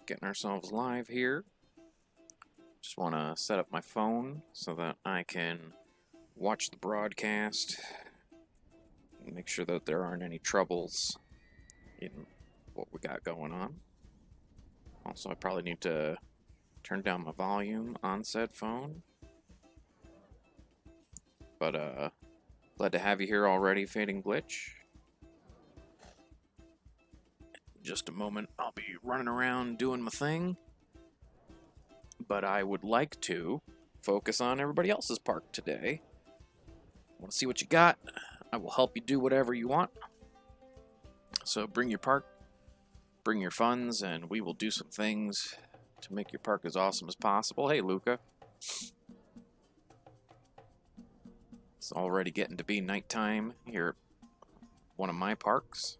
getting ourselves live here. Just want to set up my phone so that I can watch the broadcast and make sure that there aren't any troubles in what we got going on. Also, I probably need to turn down my volume on said phone. But, glad to have you here already, Fading Glitch. In just a moment, I'll be running around doing my thing. But I would like to focus on everybody else's park today. Want to see what you got? I will help you do whatever you want. So bring your park, bring your funds, and we will do some things to make your park as awesome as possible. Hey, Luca. It's already getting to be nighttime here at one of my parks.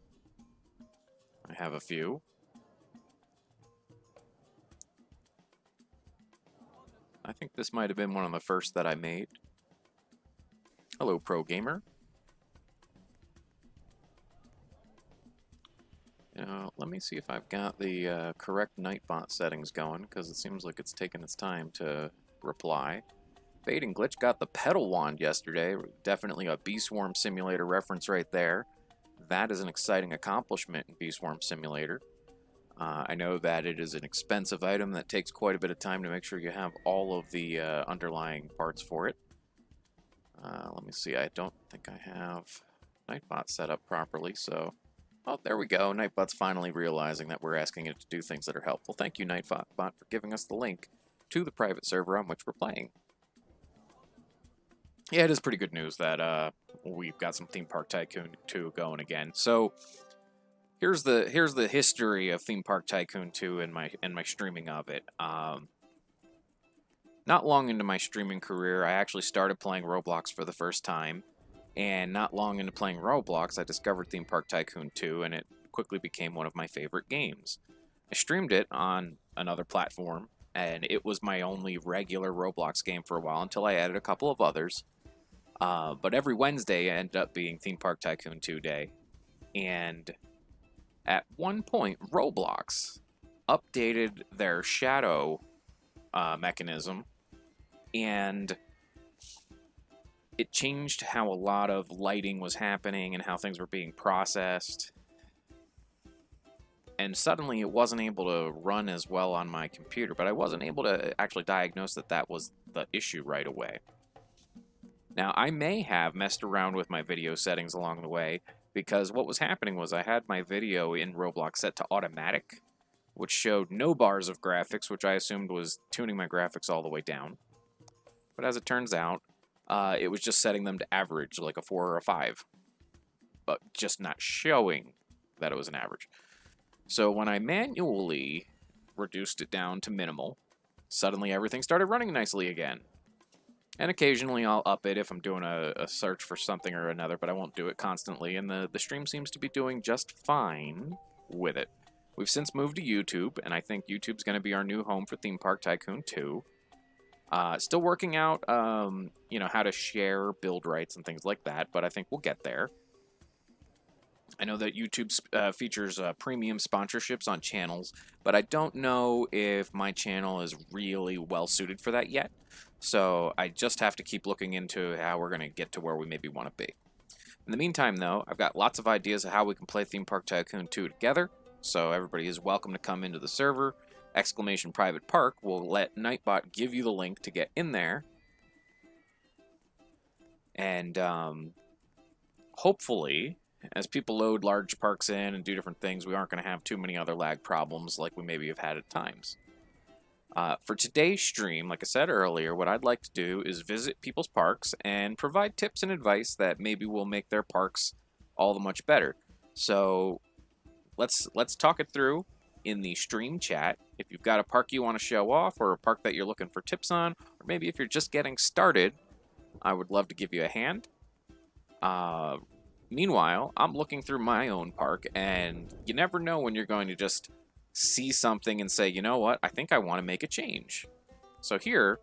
I have a few. I think this might have been one of the first that I made. Hello, Pro Gamer. Let me see if I've got the correct Nightbot settings going, because it seems like it's taken its time to reply. Fading Glitch got the pedal wand yesterday. Definitely a Bee Swarm Simulator reference right there. That is an exciting accomplishment in Bee Swarm Simulator. I know that it is an expensive item that takes quite a bit of time to make sure you have all of the underlying parts for it. Let me see, I don't think I have Nightbot set up properly, so... Oh, there we go. Nightbot's finally realizing that we're asking it to do things that are helpful. Thank you, Nightbot, for giving us the link to the private server on which we're playing. Yeah, it is pretty good news that we've got some Theme Park Tycoon 2 going again. So here's the history of Theme Park Tycoon 2 and my streaming of it. Not long into my streaming career, I actually started playing Roblox for the first time. And not long into playing Roblox, I discovered Theme Park Tycoon 2, and it quickly became one of my favorite games. I streamed it on another platform, and it was my only regular Roblox game for a while until I added a couple of others. But every Wednesday ended up being Theme Park Tycoon 2 day. And at one point, Roblox updated their shadow mechanism, and it changed how a lot of lighting was happening and how things were being processed. And suddenly it wasn't able to run as well on my computer, but I wasn't able to actually diagnose that that was the issue right away. Now, I may have messed around with my video settings along the way, because what was happening was I had my video in Roblox set to automatic, which showed no bars of graphics, which I assumed was tuning my graphics all the way down. But as it turns out, it was just setting them to average, like a 4 or a 5, but just not showing that it was an average. So when I manually reduced it down to minimal, suddenly everything started running nicely again. And occasionally I'll up it if I'm doing a search for something or another, but I won't do it constantly, and the stream seems to be doing just fine with it. We've since moved to YouTube, and I think YouTube's going to be our new home for Theme Park Tycoon 2. Still working out, how to share build rights and things like that, but I think we'll get there. I know that YouTube features premium sponsorships on channels, but I don't know if my channel is really well suited for that yet. So I just have to keep looking into how we're going to get to where we maybe want to be. In the meantime, though, I've got lots of ideas of how we can play Theme Park Tycoon 2 together, so everybody is welcome to come into the server. !private park will let Nightbot give you the link to get in there. And hopefully, as people load large parks in and do different things, we aren't going to have too many other lag problems like we maybe have had at times. For today's stream, like I said earlier, what I'd like to do is visit people's parks and provide tips and advice that maybe will make their parks all the much better. So let's talk it through in the stream chat. If you've got a park you want to show off, or a park that you're looking for tips on, or maybe if you're just getting started, I would love to give you a hand. Meanwhile, I'm looking through my own park, and you never know when you're going to just see something and say, you know what, I think I want to make a change. So here,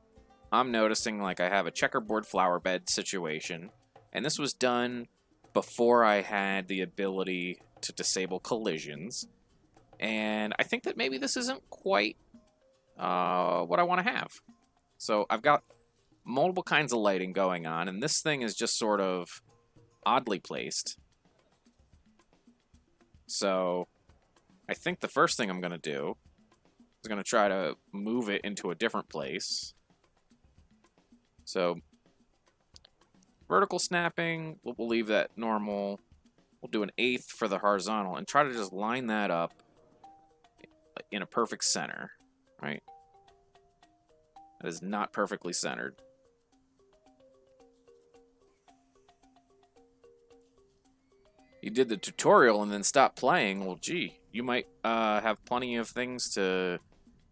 I'm noticing like I have a checkerboard flower bed situation, and this was done before I had the ability to disable collisions. And I think that maybe this isn't quite what I want to have. So I've got multiple kinds of lighting going on, and this thing is just sort of oddly placed. So I think the first thing I'm going to do is going to try to move it into a different place. So vertical snapping, we'll leave that normal. We'll do an eighth for the horizontal and try to just line that up in a perfect center, right? That is not perfectly centered. You did the tutorial and then stopped playing. Well, gee, you might have plenty of things to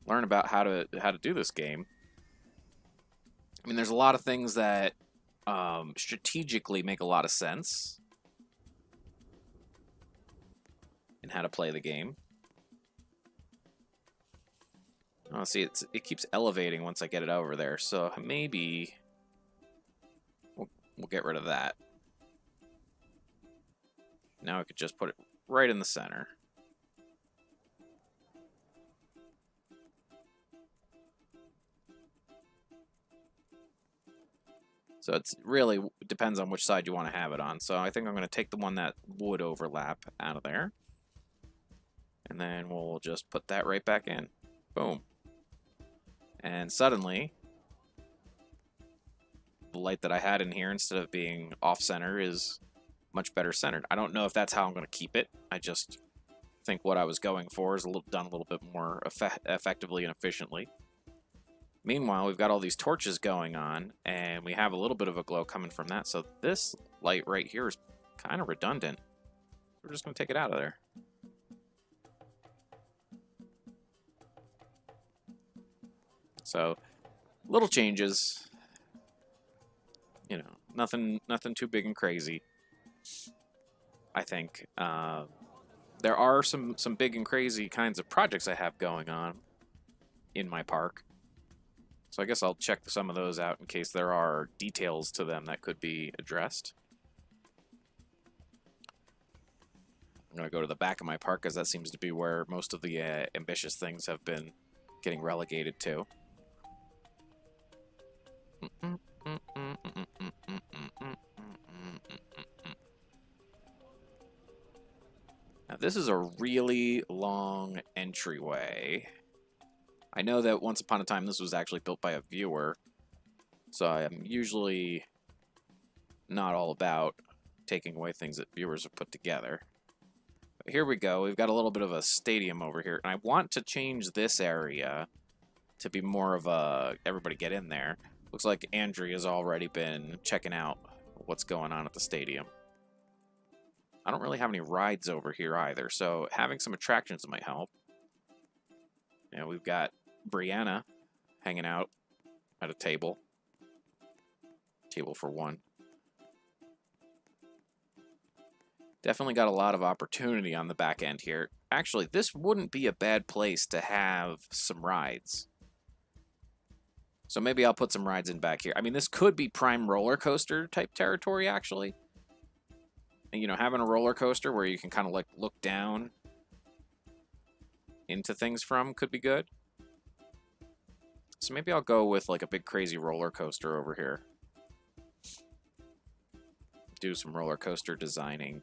learn about how to do this game. I mean, there's a lot of things that strategically make a lot of sense in how to play the game. Oh, see, it keeps elevating once I get it over there, so maybe we'll get rid of that. Now I could just put it right in the center. So it really depends on which side you want to have it on. So I think I'm going to take the one that would overlap out of there. And then we'll just put that right back in. Boom. And suddenly, the light that I had in here, instead of being off-center, is much better centered. I don't know if that's how I'm going to keep it. I just think what I was going for is done a little bit more effectively and efficiently. Meanwhile, we've got all these torches going on, and we have a little bit of a glow coming from that. So this light right here is kind of redundant. We're just going to take it out of there. So, little changes. You know, nothing too big and crazy. I think there are some big and crazy kinds of projects I have going on in my park. So I guess I'll check some of those out in case there are details to them that could be addressed. I'm going to go to the back of my park because that seems to be where most of the ambitious things have been getting relegated to. Now this is a really long entryway. I know that once upon a time this was actually built by a viewer, so I'm usually not all about taking away things that viewers have put together. But here we go. We've got a little bit of a stadium over here, and I want to change this area to be more of a everybody get in there. Looks like Andrea's already been checking out what's going on at the stadium. I don't really have any rides over here either, so having some attractions might help. You know, we've got Brianna hanging out at a table. Table for one. Definitely got a lot of opportunity on the back end here. Actually, this wouldn't be a bad place to have some rides. So maybe I'll put some rides in back here. I mean, this could be prime roller coaster type territory, actually. And, you know, having a roller coaster where you can kind of like look down into things from could be good. So maybe I'll go with like a big crazy roller coaster over here. Do some roller coaster designing.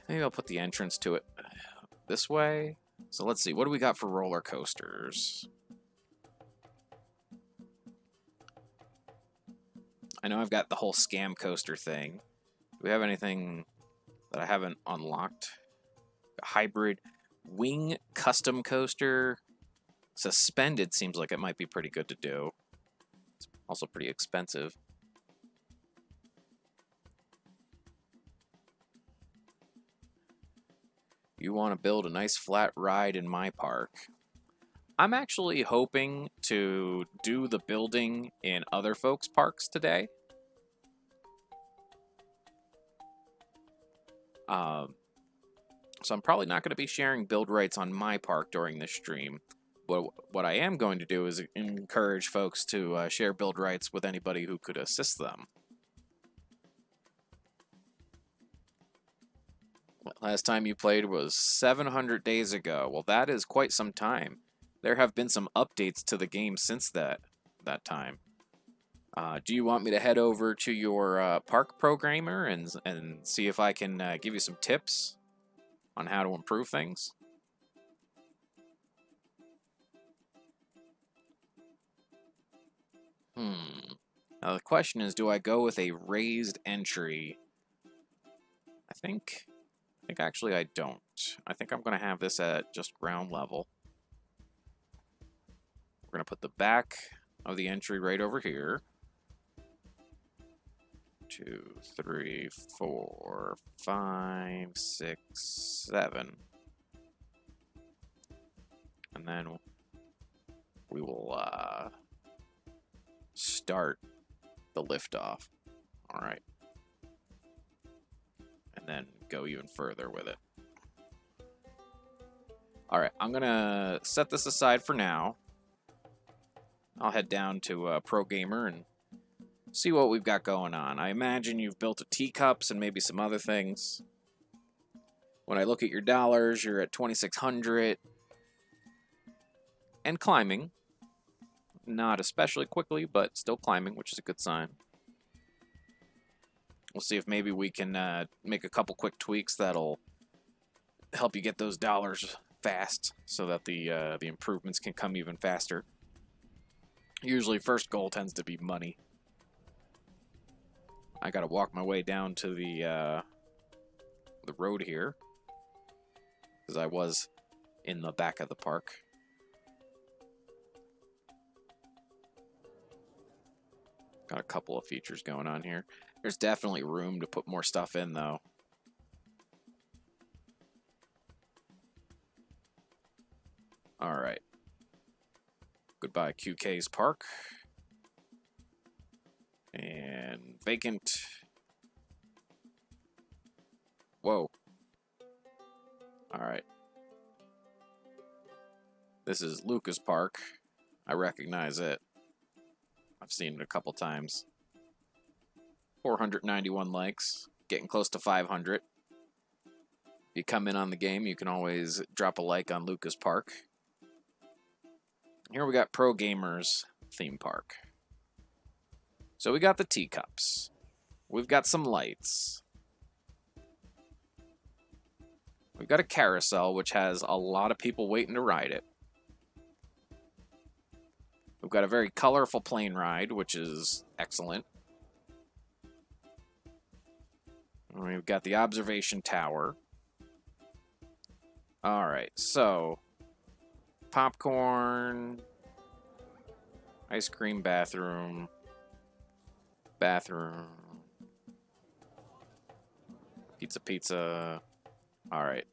Maybe I'll put the entrance to it this way. So let's see, what do we got for roller coasters? I know I've got the whole scam coaster thing. Do we have anything that I haven't unlocked? A hybrid wing custom coaster. Suspended seems like it might be pretty good to do. It's also pretty expensive. You want to build a nice flat ride in my park. I'm actually hoping to do the building in other folks' parks today. So I'm probably not going to be sharing build rights on my park during this stream. But what I am going to do is encourage folks to share build rights with anybody who could assist them. Last time you played was 700 days ago. Well, that is quite some time. There have been some updates to the game since that time. Do you want me to head over to your park programmer and see if I can give you some tips on how to improve things? Now the question is, do I go with a raised entry? I think actually I don't. I think I'm going to have this at just ground level. We're going to put the back of the entry right over here. 2, 3, 4, 5, 6, 7. And then we will start the liftoff. All right. And then go even further with it. All right, I'm gonna set this aside for now. I'll head down to Pro Gamer and see what we've got going on. I imagine you've built a teacups and maybe some other things. When I look at your dollars, you're at 2,600 and climbing. Not especially quickly, but still climbing, which is a good sign. We'll see if maybe we can make a couple quick tweaks that'll help you get those dollars fast, so that the improvements can come even faster. Usually, first goal tends to be money. I gotta walk my way down to the road here, because I was in the back of the park. Got a couple of features going on here. There's definitely room to put more stuff in, though. All right. Goodbye, QK's Park. And vacant. Whoa. All right. This is Lucas Park. I recognize it. I've seen it a couple times. 491 likes, getting close to 500. If you come in on the game, you can always drop a like on Lucas Park. Here we got Pro Gamers Theme Park. So we got the teacups. We've got some lights. We've got a carousel, which has a lot of people waiting to ride it. We've got a very colorful plane ride, which is excellent. We've got the observation tower. All right, so popcorn, ice cream bathroom, pizza. All right.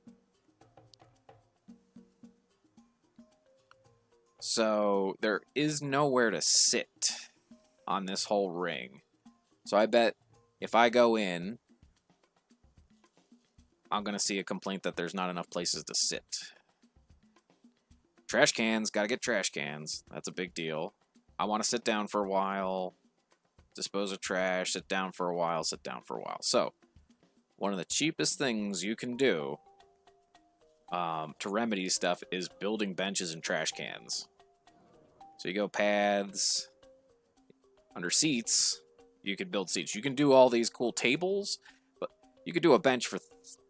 So there is nowhere to sit on this whole ring. So I bet if I go in, I'm going to see a complaint that there's not enough places to sit. Trash cans, got to get trash cans. That's a big deal. I want to sit down for a while, dispose of trash, sit down for a while. So, one of the cheapest things you can do to remedy stuff is building benches and trash cans. So you go paths, under seats, you can build seats. You can do all these cool tables, but you could do a bench for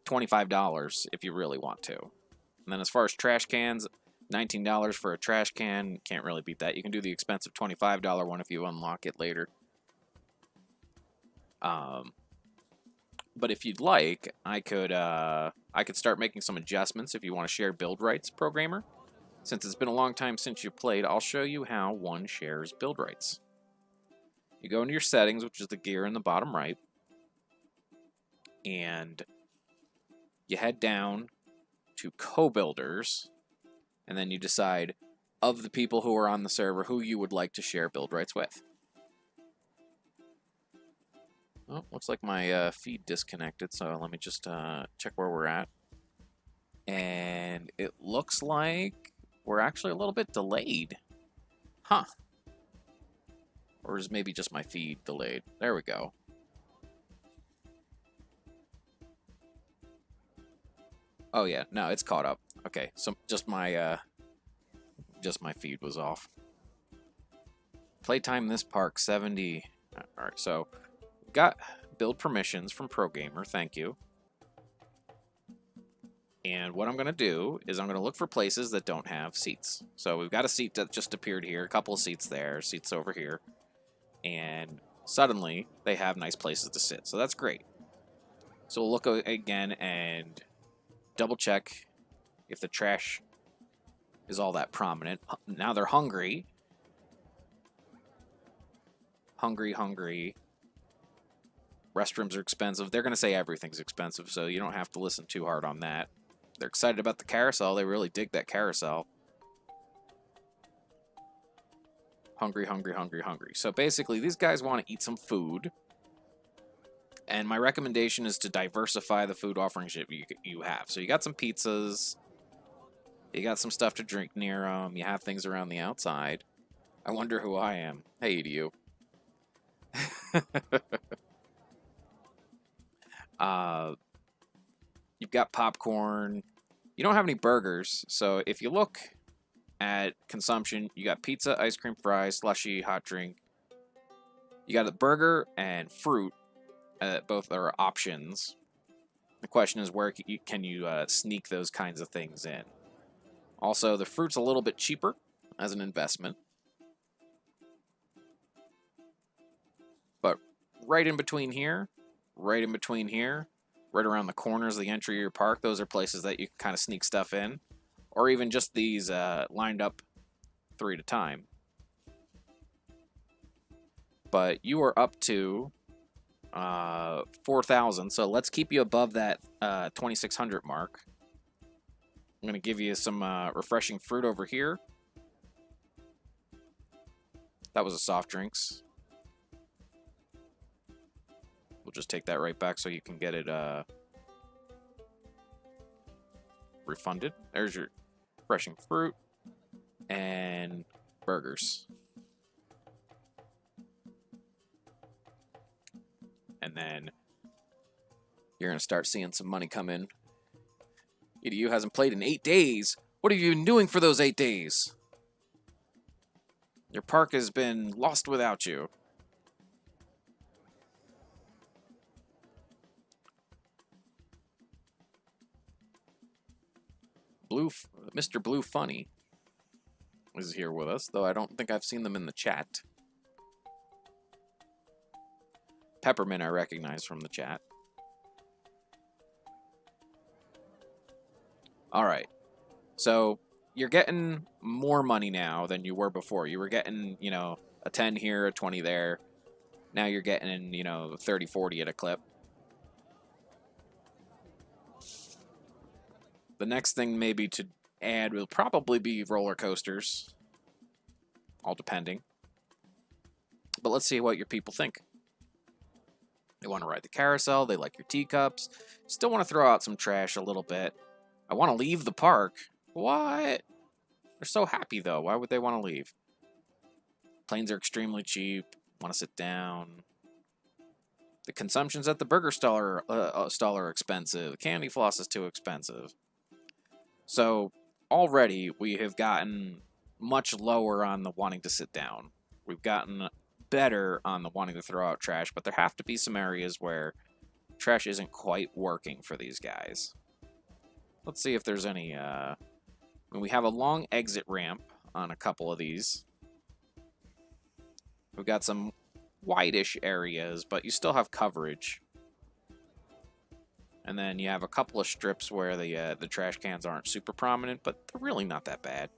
$25 if you really want to. And then as far as trash cans, $19 for a trash can, can't really beat that. You can do the expensive $25 one if you unlock it later. But if you'd like, I could start making some adjustments if you want to share build rights, programmer. Since it's been a long time since you played, I'll show you how one shares build rights. You go into your settings, which is the gear in the bottom right, and you head down to co-builders, and then you decide of the people who are on the server who you would like to share build rights with. Oh, looks like my feed disconnected, so let me just check where we're at. And it looks like we're actually a little bit delayed. Huh. Or is maybe just my feed delayed? There we go. Oh yeah, no, it's caught up. Okay, so just my feed was off. Playtime in this park 70. All right, so got build permissions from Pro Gamer. Thank you. And what I'm going to do is I'm going to look for places that don't have seats. So we've got a seat that just appeared here, a couple of seats there, seats over here. And suddenly they have nice places to sit. So that's great. So we'll look again and double check if the trash is all that prominent. Now they're hungry. Hungry. Restrooms are expensive. They're going to say everything's expensive, so you don't have to listen too hard on that. They're excited about the carousel. They really dig that carousel. Hungry. So basically, these guys want to eat some food. And my recommendation is to diversify the food offerings you have. So you got some pizzas. You got some stuff to drink near them. You have things around the outside. I wonder who I am. Hey to you. You've got popcorn. You don't have any burgers, so if you look at consumption, you got pizza, ice cream, fries, slushy, hot drink. You got a burger and fruit. Both are options. The question is, where can you sneak those kinds of things in? Also, the fruit's a little bit cheaper as an investment. But right in between here, right around the corners of the entry of your park, those are places that you can kind of sneak stuff in. Or even just these lined up 3 at a time. But you are up to 4,000, so let's keep you above that 2,600 mark. I'm going to give you some refreshing fruit over here. That was a soft drinks. We'll just take that right back so you can get it refunded. There's your refreshing fruit and burgers. And then you're going to start seeing some money come in. EDU hasn't played in 8 days. What have you been doing for those 8 days? Your park has been lost without you. Mr. Blue Funny is here with us, though I don't think I've seen them in the chat. Peppermint I recognize from the chat. All right. So you're getting more money now than you were before. You were getting, a 10 here, a 20 there. Now you're getting, 30, 40 at a clip. The next thing maybe to add will probably be roller coasters. All depending. But let's see what your people think. They want to ride the carousel. They like your teacups. Still want to throw out some trash a little bit. I want to leave the park. What? They're so happy, though. Why would they want to leave? Planes are extremely cheap. Want to sit down. The consumptions at the burger stall are expensive. The candy floss is too expensive. So already we have gotten much lower on the wanting to sit down. We've gotten better on the wanting to throw out trash, but there have to be some areas where trash isn't quite working for these guys. Let's see if there's any... we have a long exit ramp on a couple of these. We've got some wide-ish areas, but you still have coverage. And then you have a couple of strips where the trash cans aren't super prominent, but they're really not that bad.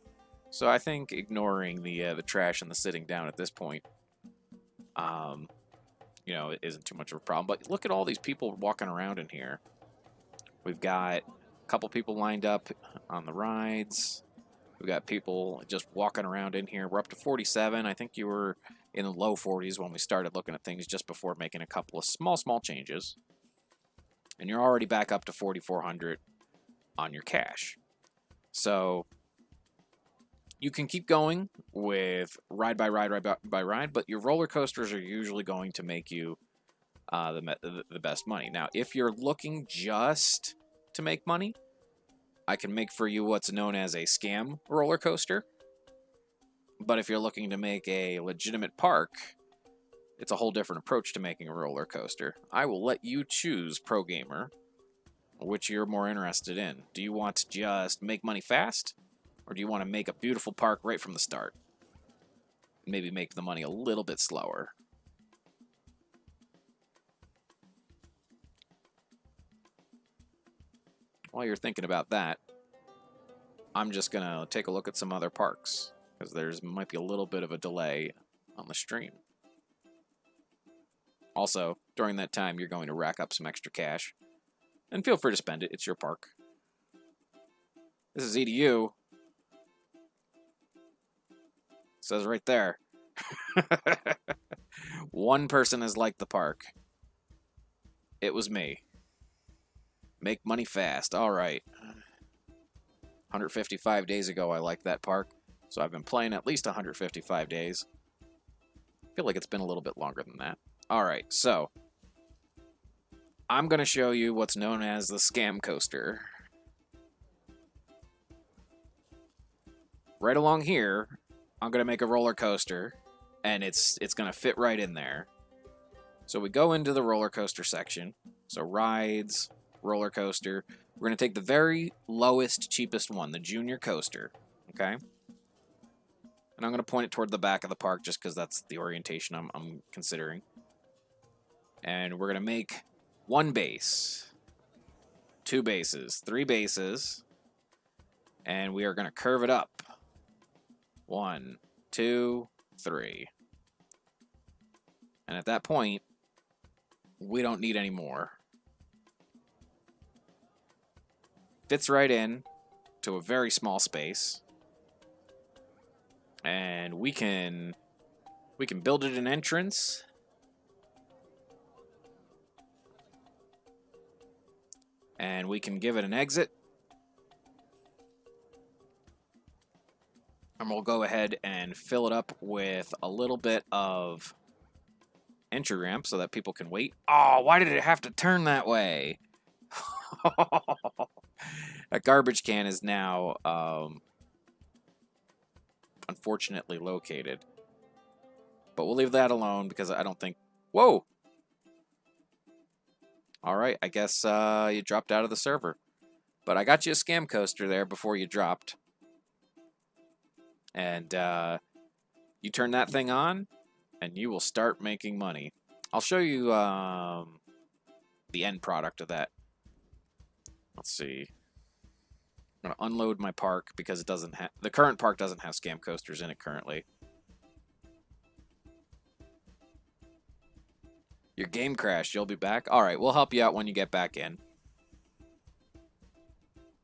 So I think ignoring the trash and the sitting down at this point, it isn't too much of a problem. But look at all these people walking around in here. We've got a couple people lined up on the rides. We've got people just walking around in here. We're up to 47. I think you were in the low 40s when we started looking at things just before making a couple of small changes. And you're already back up to 4,400 on your cash. So you can keep going with ride by ride, but your roller coasters are usually going to make you the best money. Now, if you're looking just to make money, I can make for you what's known as a scam roller coaster. But if you're looking to make a legitimate park, it's a whole different approach to making a roller coaster. I will let you choose, pro gamer, which you're more interested in. Do you want to just make money fast? Or do you want to make a beautiful park right from the start? Maybe make the money a little bit slower. While you're thinking about that, I'm just going to take a look at some other parks, because there's might be a little bit of a delay on the stream. Also, during that time, you're going to rack up some extra cash. And feel free to spend it. It's your park. This is EDU. It says right there. One person has liked the park. It was me. Make money fast. All right. 155 days ago, I liked that park. So I've been playing at least 155 days. I feel like it's been a little bit longer than that. All right, so I'm going to show you what's known as the scam coaster. Right along here, I'm going to make a roller coaster, and it's going to fit right in there. So we go into the roller coaster section. So rides, roller coaster. We're going to take the very lowest, cheapest one, the junior coaster, okay? And I'm going to point it toward the back of the park just because that's the orientation I'm considering. And we're going to make one base, two bases, three bases, and we are going to curve it up. 1, 2, 3. And at that point, we don't need any more. Fits right in to a very small space. And we can build it an entrance. And we can give it an exit. And we'll go ahead and fill it up with a little bit of entry ramp so that people can wait. Oh, why did it have to turn that way? That garbage can is now unfortunately located. But we'll leave that alone because I don't think... Whoa! Alright, I guess you dropped out of the server. But I got you a scam coaster there before you dropped. And you turn that thing on, and you will start making money. I'll show you the end product of that. Let's see. I'm going to unload my park because it doesn't have... The current park doesn't have scam coasters in it currently. Your game crashed. You'll be back? Alright, we'll help you out when you get back in.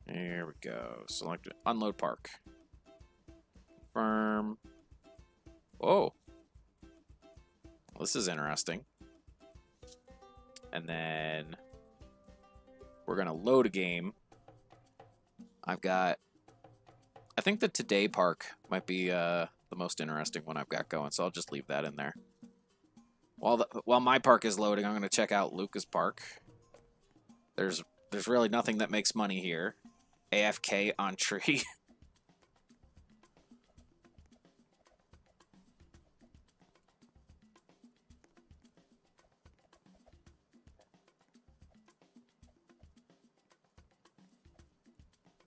There we go. Select it. Unload park. Confirm. Whoa. This is interesting. And then we're going to load a game. I've got... I think the Today Park might be the most interesting one I've got going, so I'll just leave that in there. While my park is loading, I'm going to check out Luca's park. There's really nothing that makes money here. AFK on tree.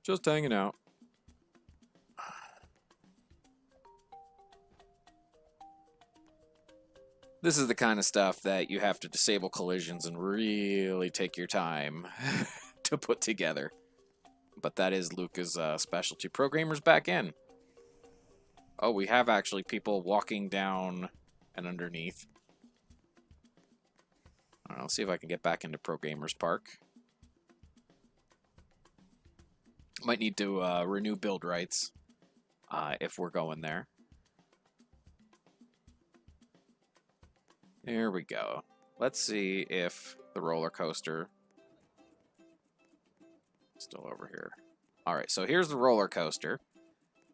Just hanging out. This is the kind of stuff that you have to disable collisions and really take your time to put together. But that is Luca's specialty. Programmer's back in. Oh, we have actually people walking down and underneath. I'll see if I can get back into Programmer's Park. Might need to renew build rights if we're going there. There we go. Let's see if the roller coaster is still over here. Alright, so here's the roller coaster.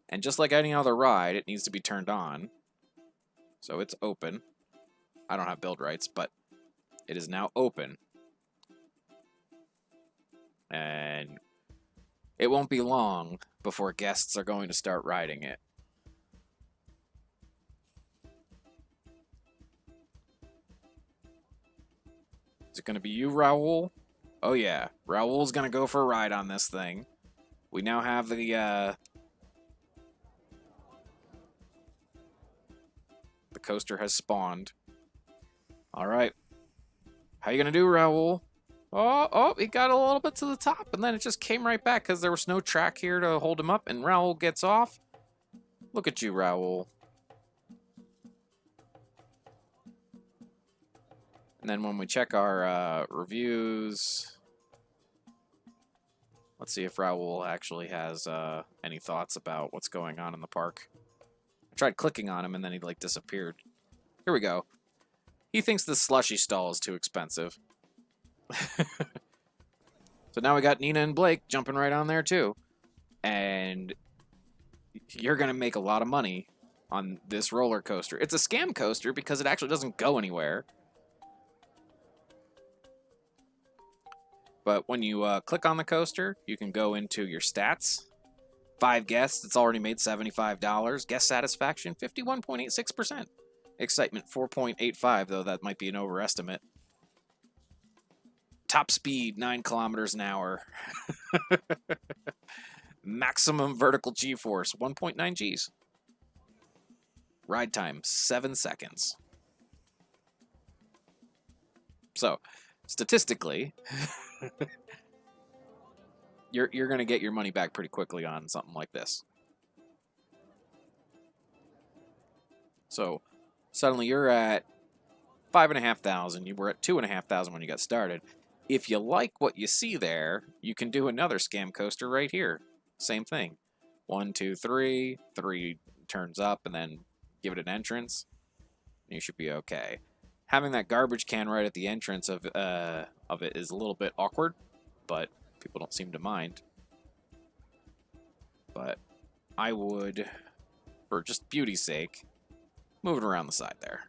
And just like any other ride, it needs to be turned on. So it's open. I don't have build rights, but it is now open. And it won't be long before guests are going to start riding it. Is it going to be you, Raul? Oh yeah, Raul's going to go for a ride on this thing. We now have the coaster has spawned. All right. How you going to do, Raul? Oh, he got a little bit to the top, and then it just came right back because there was no track here to hold him up, and Raul gets off. Look at you, Raul. And then when we check our reviews, let's see if Raul actually has any thoughts about what's going on in the park. I tried clicking on him, and then he, like, disappeared. Here we go. He thinks the slushy stall is too expensive. So now we got Nina and Blake jumping right on there, too. And you're going to make a lot of money on this roller coaster. It's a scam coaster because it actually doesn't go anywhere. But when you click on the coaster, you can go into your stats. 5 guests, it's already made $75. Guest satisfaction, 51.86%. Excitement, 4.85, though that might be an overestimate. Top speed, 9 kilometers an hour. Maximum vertical G-force, 1.9 Gs. Ride time, 7 seconds. So, statistically, you're going to get your money back pretty quickly on something like this. So, suddenly you're at 5,500. You were at 2,500 when you got started. If you like what you see there, you can do another scam coaster right here. Same thing. 1, 2, 3. 3 turns up, and then give it an entrance. You should be okay. Having that garbage can right at the entrance of it is a little bit awkward, but people don't seem to mind. But I would, for just beauty's sake, move it around the side there.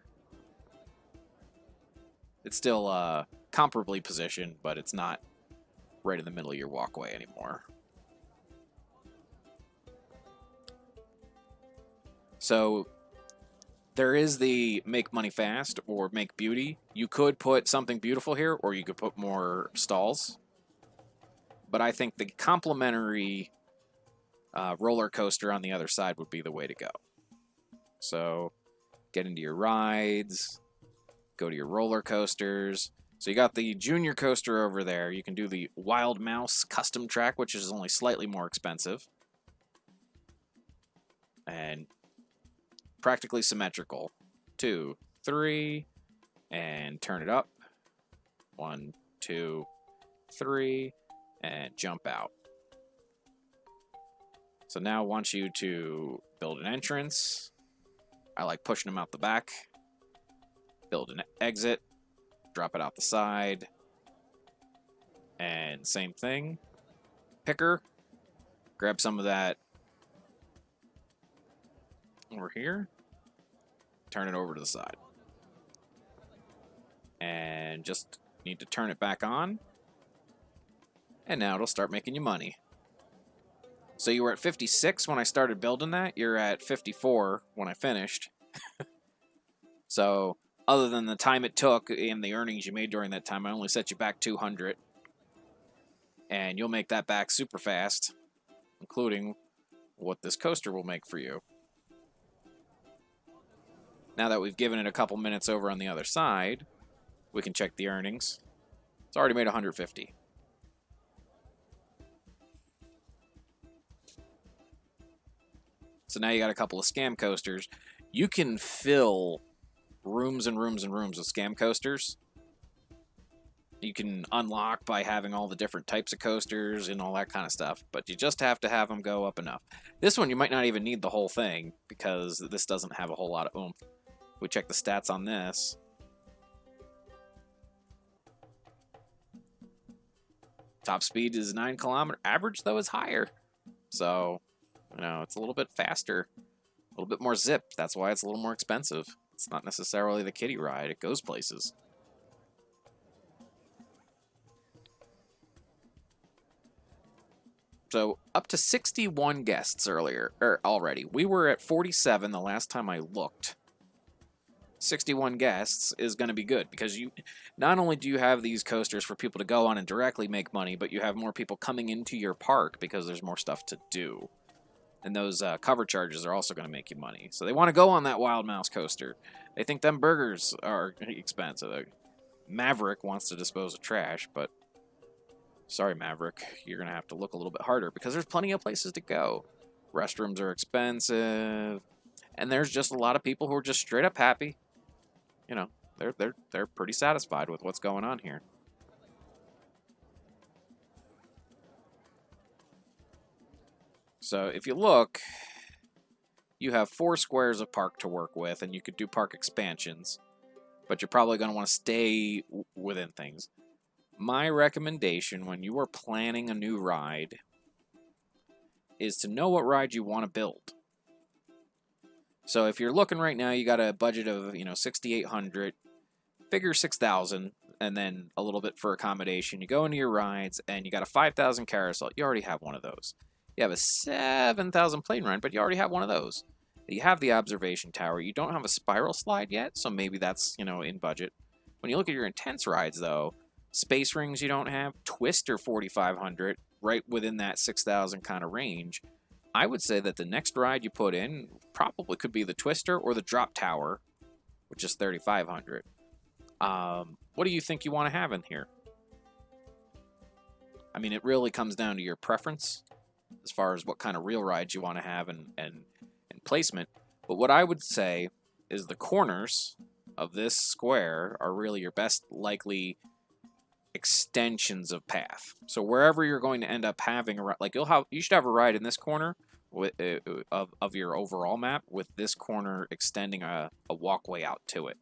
It's still comparably positioned, but it's not right in the middle of your walkway anymore. So there is the make money fast or make beauty. You could put something beautiful here, or you could put more stalls. But I think the complimentary roller coaster on the other side would be the way to go. So get into your rides, go to your roller coasters. So you got the junior coaster over there. You can do the Wild Mouse custom track, which is only slightly more expensive. And practically symmetrical. 2, 3, and turn it up. 1, 2, 3, and jump out. So now I want you to build an entrance. I like pushing them out the back. Build an exit. Drop it out the side. And same thing. Picker. Grab some of that over here. Turn it over to the side. And just need to turn it back on. And now it'll start making you money. So you were at 56 when I started building that. You're at 54 when I finished. So other than the time it took and the earnings you made during that time, I only set you back 200. And you'll make that back super fast, including what this coaster will make for you. Now that we've given it a couple minutes over on the other side, we can check the earnings. It's already made 150. So now you got a couple of scam coasters. You can fill rooms and rooms and rooms with scam coasters. You can unlock by having all the different types of coasters and all that kind of stuff, but you just have to have them go up enough. This one, you might not even need the whole thing because this doesn't have a whole lot of oomph. If we check the stats on this, top speed is 9 kilometers. Average, though, is higher. So, you know, it's a little bit faster, a little bit more zip. That's why it's a little more expensive. It's not necessarily the kiddie ride. It goes places. So up to 61 guests earlier, already. We were at 47 the last time I looked. 61 guests is going to be good because you not only do you have these coasters for people to go on and directly make money, but you have more people coming into your park because there's more stuff to do. And those cover charges are also going to make you money. So they want to go on that Wild Mouse coaster. They think them burgers are expensive. Maverick wants to dispose of trash, but sorry, Maverick, you're going to have to look a little bit harder because there's plenty of places to go. Restrooms are expensive, and there's just a lot of people who are just straight up happy. You know, they're pretty satisfied with what's going on here. So if you look, you have 4 squares of park to work with, and you could do park expansions, but you're probably going to want to stay within things. My recommendation when you are planning a new ride is to know what ride you want to build. So if you're looking right now, you got a budget of, $6,800, figure 6,000, and then a little bit for accommodation. You go into your rides, and you got a 5,000 carousel. You already have one of those. You have a 7,000 plane ride, but you already have one of those. You have the observation tower. You don't have a spiral slide yet, so maybe that's, in budget. When you look at your intense rides, though, Space Rings you don't have, Twister 4,500, right within that 6,000 kind of range. I would say that the next ride you put in probably could be the Twister or the Drop Tower, which is 3,500. What do you think you want to have in here? I mean, it really comes down to your preference as far as what kind of real rides you want to have and placement. But what I would say is the corners of this square are really your best likely extensions of path. So wherever you're going to end up having a ride, like you should have a ride in this corner with, of your overall map, with this corner extending a walkway out to it.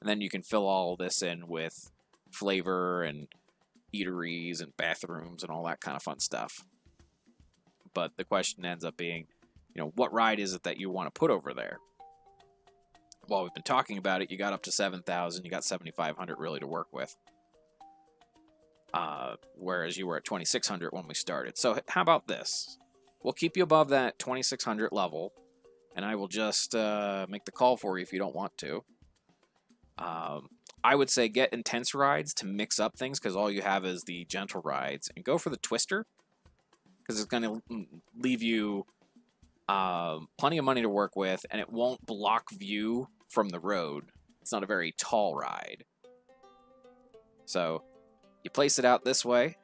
And then you can fill all this in with flavor and eateries and bathrooms and all that kind of fun stuff. But the question ends up being, what ride is it that you want to put over there? While we've been talking about it, you got up to 7,000, you got 7,500 really to work with. Whereas you were at 2,600 when we started. So how about this? We'll keep you above that 2,600 level, and I will just make the call for you if you don't want to. I would say get intense rides to mix up things, because all you have is the gentle rides, and go for the Twister, because it's going to leave you plenty of money to work with, and it won't block view from the road. It's not a very tall ride. So you place it out this way,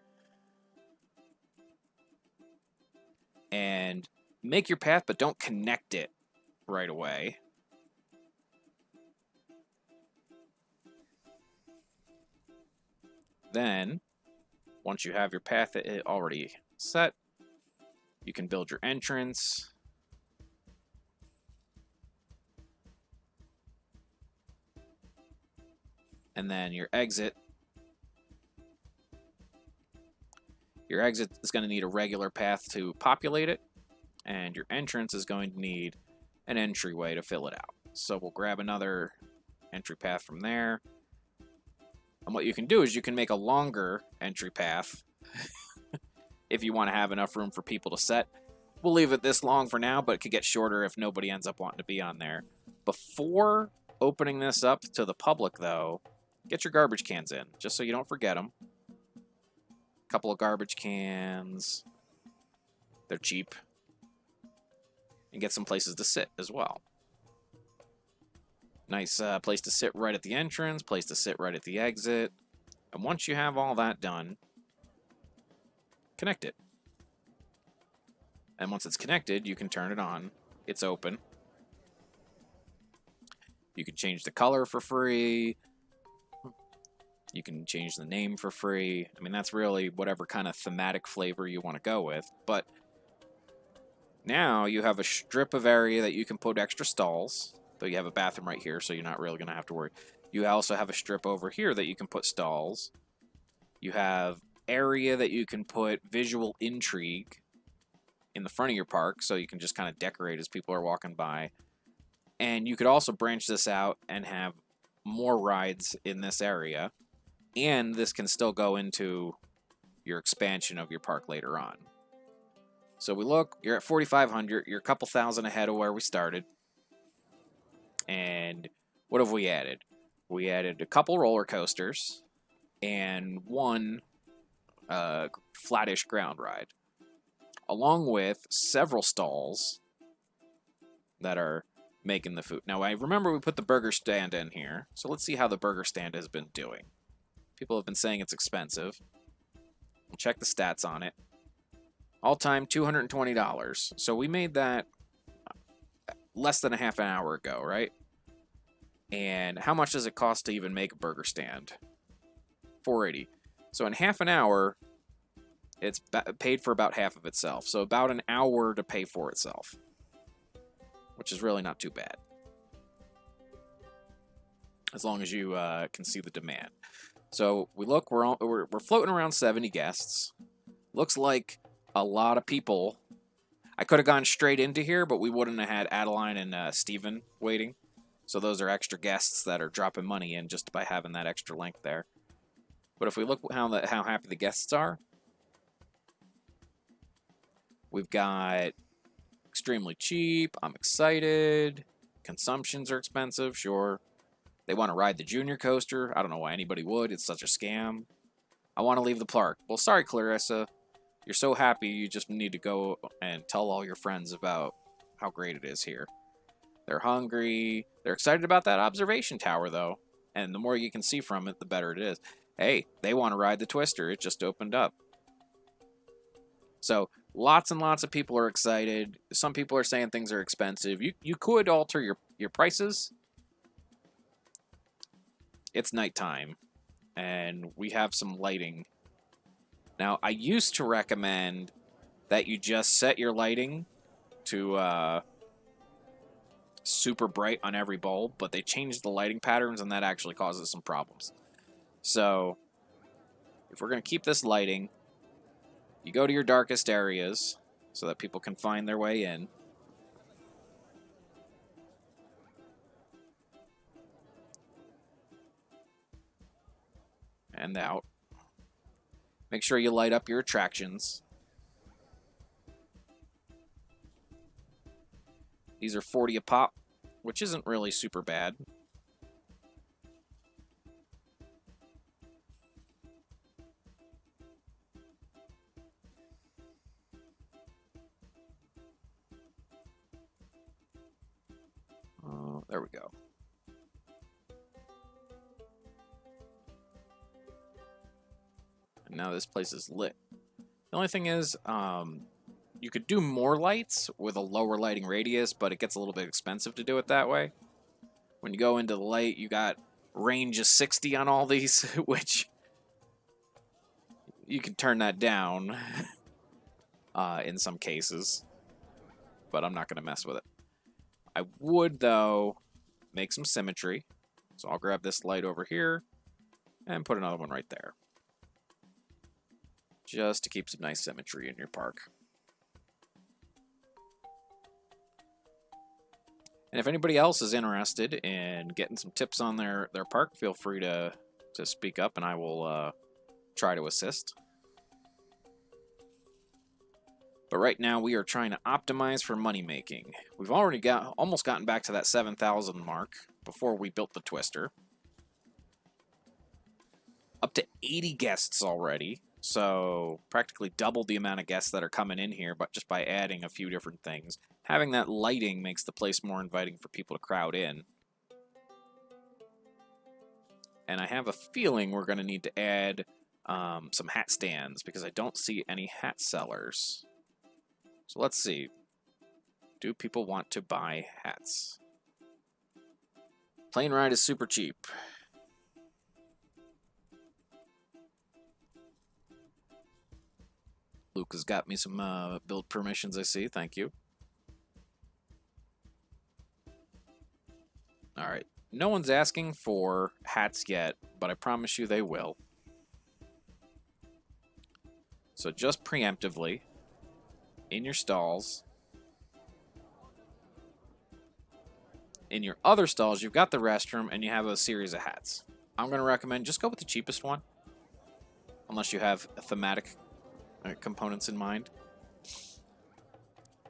and make your path, but don't connect it right away. Then, once you have your path already set, you can build your entrance. And then your exit. Your exit is going to need a regular path to populate it, and your entrance is going to need an entryway to fill it out. So we'll grab another entry path from there. And what you can do is you can make a longer entry path if you want to have enough room for people to set. We'll leave it this long for now, but it could get shorter if nobody ends up wanting to be on there. Before opening this up to the public, though, get your garbage cans in, just so you don't forget them. Couple of garbage cans. They're cheap. And get some places to sit as well. Nice place to sit right at the entrance, place to sit right at the exit. And once you have all that done, connect it. And once it's connected, you can turn it on. It's open. You can change the color for free. You can change the name for free. I mean, that's really whatever kind of thematic flavor you want to go with. But now you have a strip of area that you can put extra stalls, though you have a bathroom right here, so you're not really going to have to worry. You also have a strip over here that you can put stalls. You have area that you can put visual intrigue in the front of your park, so you can just kind of decorate as people are walking by. And you could also branch this out and have more rides in this area. And this can still go into your expansion of your park later on. So we look, you're at 4,500. You're a couple thousand ahead of where we started. And what have we added? We added a couple roller coasters and one flattish ground ride, along with several stalls that are making the food. Now, I remember we put the burger stand in here, so let's see how the burger stand has been doing. People have been saying it's expensive. We'll check the stats on it. All time, $220. So we made that less than a half an hour ago, right? And how much does it cost to even make a burger stand? $4.80. So in half an hour, it's paid for about half of itself. So about an hour to pay for itself, which is really not too bad, as long as you can see the demand. So we look, we're floating around 70 guests. Looks like a lot of people. I could have gone straight into here, but we wouldn't have had Adeline and Steven waiting. So those are extra guests that are dropping money in just by having that extra link there. But if we look how happy the guests are, we've got extremely cheap, I'm excited, consumptions are expensive, sure. They want to ride the junior coaster. I don't know why anybody would. It's such a scam. I want to leave the park. Well, sorry, Clarissa. You're so happy you just need to go and tell all your friends about how great it is here. They're hungry. They're excited about that observation tower, though. And the more you can see from it, the better it is. Hey, they want to ride the Twister. It just opened up. So lots and lots of people are excited. Some people are saying things are expensive. You could alter your prices. It's nighttime, and we have some lighting. Now, I used to recommend that you just set your lighting to super bright on every bulb, but they changed the lighting patterns, and that actually causes some problems. So, if we're going to keep this lighting, you go to your darkest areas so that people can find their way in. And out. Make sure you light up your attractions. These are 40 a pop, which isn't really super bad. There we go. And now this place is lit. The only thing is, you could do more lights with a lower lighting radius, but it gets a little bit expensive to do it that way. When you go into the light, you got range of 60 on all these, which you can turn that down in some cases, but I'm not going to mess with it. I would, though, make some symmetry. So I'll grab this light over here and put another one right there, just to keep some nice symmetry in your park. And if anybody else is interested in getting some tips on their park, feel free to speak up, and I will try to assist. But right now, we are trying to optimize for money making. We've already almost gotten back to that 7,000 mark before we built the Twister. Up to 80 guests already. So practically double the amount of guests that are coming in here, but just by adding a few different things. Having that lighting makes the place more inviting for people to crowd in. And I have a feeling we're going to need to add some hat stands, because I don't see any hat sellers. So let's see. Do people want to buy hats? Plane ride is super cheap. Luke has got me some build permissions, I see. Thank you. Alright. No one's asking for hats yet, but I promise you they will. So just preemptively, in your stalls, in your other stalls, you've got the restroom and you have a series of hats. I'm going to recommend just go with the cheapest one, unless you have thematic components in mind.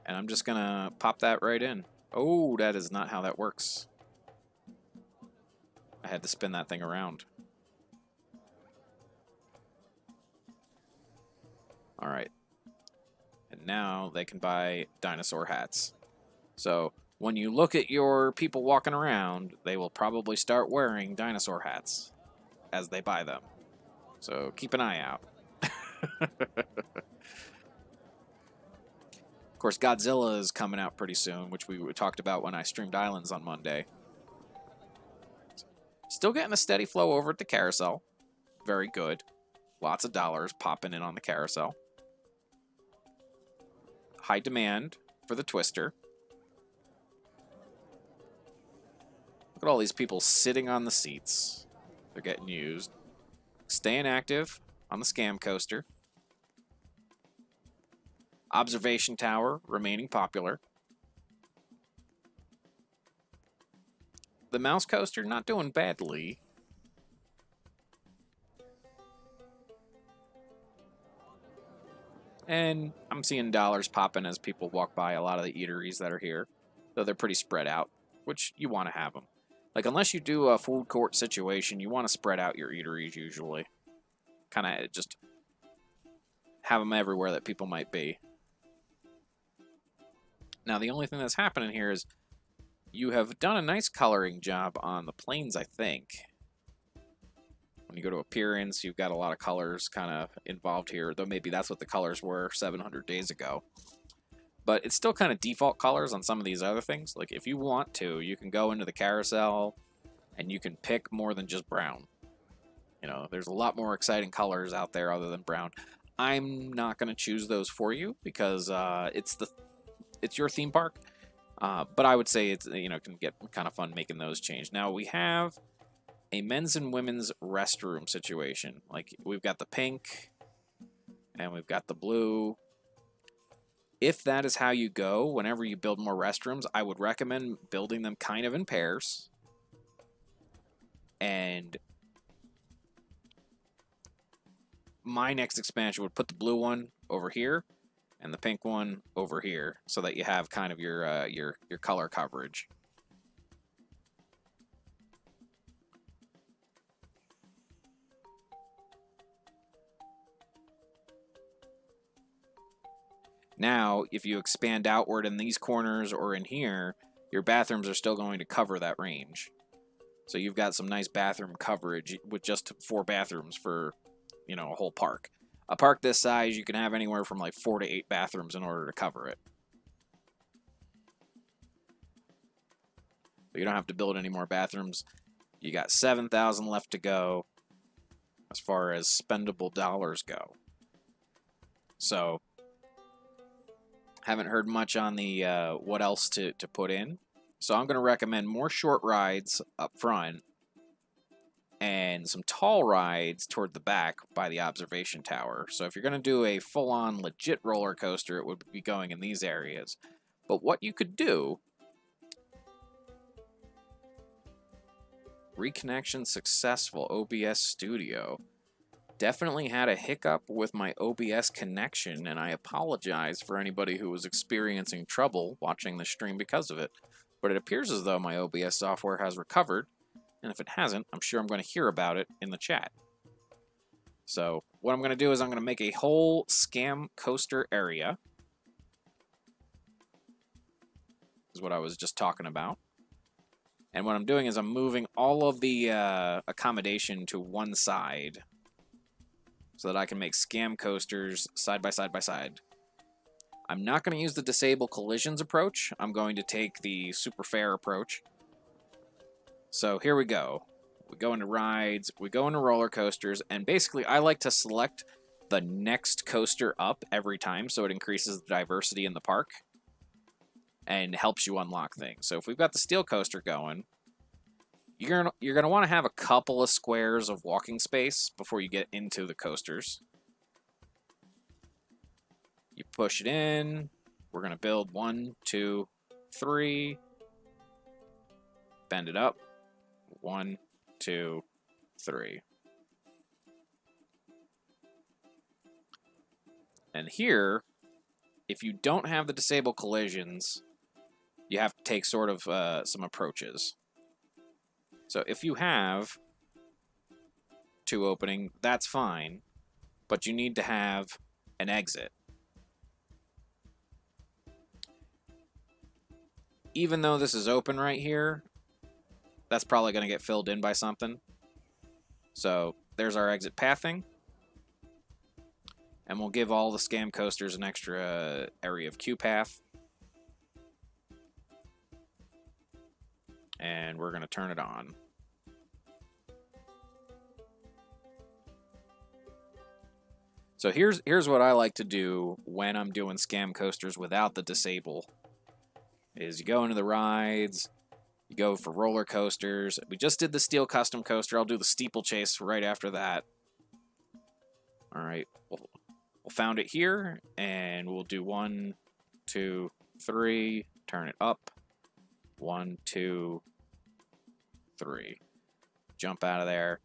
And I'm just gonna pop that right in. Oh, that is not how that works. I had to spin that thing around. All right. And now they can buy dinosaur hats. So when you look at your people walking around, they will probably start wearing dinosaur hats as they buy them. So keep an eye out. Of course, Godzilla is coming out pretty soon, which we talked about when I streamed Islands on Monday. Still getting a steady flow over at the carousel. Very good. Lots of dollars popping in on the carousel. High demand for the Twister. Look at all these people sitting on the seats. They're getting used. Staying active on the Scam Coaster. Observation Tower remaining popular. The Mouse Coaster not doing badly. And I'm seeing dollars popping as people walk by a lot of the eateries that are here. Though they're pretty spread out, which you want to have them. Like, unless you do a food court situation, you want to spread out your eateries usually. Kind of just have them everywhere that people might be. Now, the only thing that's happening here is you have done a nice coloring job on the planes, I think. When you go to appearance, you've got a lot of colors kind of involved here, though maybe that's what the colors were 700 days ago. But it's still kind of default colors on some of these other things. Like, if you want to, you can go into the carousel and you can pick more than just brown. You know, there's a lot more exciting colors out there other than brown. I'm not going to choose those for you because it's your theme park. But I would say it's, you know, can get kind of fun making those change. Now we have a men's and women's restroom situation. Like, we've got the pink and we've got the blue. If that is how you go, whenever you build more restrooms, I would recommend building them kind of in pairs. And my next expansion would put the blue one over here and the pink one over here, so that you have kind of your color coverage. Now, if you expand outward in these corners or in here, your bathrooms are still going to cover that range. So you've got some nice bathroom coverage with just 4 bathrooms for, you know, a whole park. A park this size, you can have anywhere from like 4 to 8 bathrooms in order to cover it. But you don't have to build any more bathrooms. You got 7,000 left to go as far as spendable dollars go. So, haven't heard much on the what else to put in. So I'm going to recommend more short rides up front and some tall rides toward the back by the observation tower. So if you're going to do a full-on legit roller coaster, it would be going in these areas. But what you could do, reconnection successful, OBS Studio. Definitely had a hiccup with my OBS connection, and I apologize for anybody who was experiencing trouble watching the stream because of it. But it appears as though my OBS software has recovered, and if it hasn't, I'm sure I'm going to hear about it in the chat. So what I'm going to do is I'm going to make a whole Scam Coaster area. Is what I was just talking about. And what I'm doing is I'm moving all of the accommodation to one side so that I can make Scam Coasters side by side by side. I'm not going to use the disable collisions approach. I'm going to take the super fair approach. So here we go. We go into rides, we go into roller coasters, and basically I like to select the next coaster up every time so it increases the diversity in the park and helps you unlock things. So if we've got the steel coaster going, you're gonna want to have a couple of squares of walking space before you get into the coasters. You push it in. We're gonna build 1, 2, 3. Bend it up. 1, 2, 3. And here, if you don't have the disable collisions, you have to take sort of some approaches. So if you have 2 opening, that's fine, but you need to have an exit. Even though this is open right here, that's probably going to get filled in by something. So there's our exit pathing. And we'll give all the scam coasters an extra area of queue path. And we're going to turn it on. So here's what I like to do when I'm doing scam coasters without the disable. Is you go into the rides, you go for roller coasters. We just did the steel custom coaster. I'll do the steeplechase right after that. All right, we'll found it here, and we'll do 1, 2, 3. Turn it up. 1, 2, 3. Jump out of there.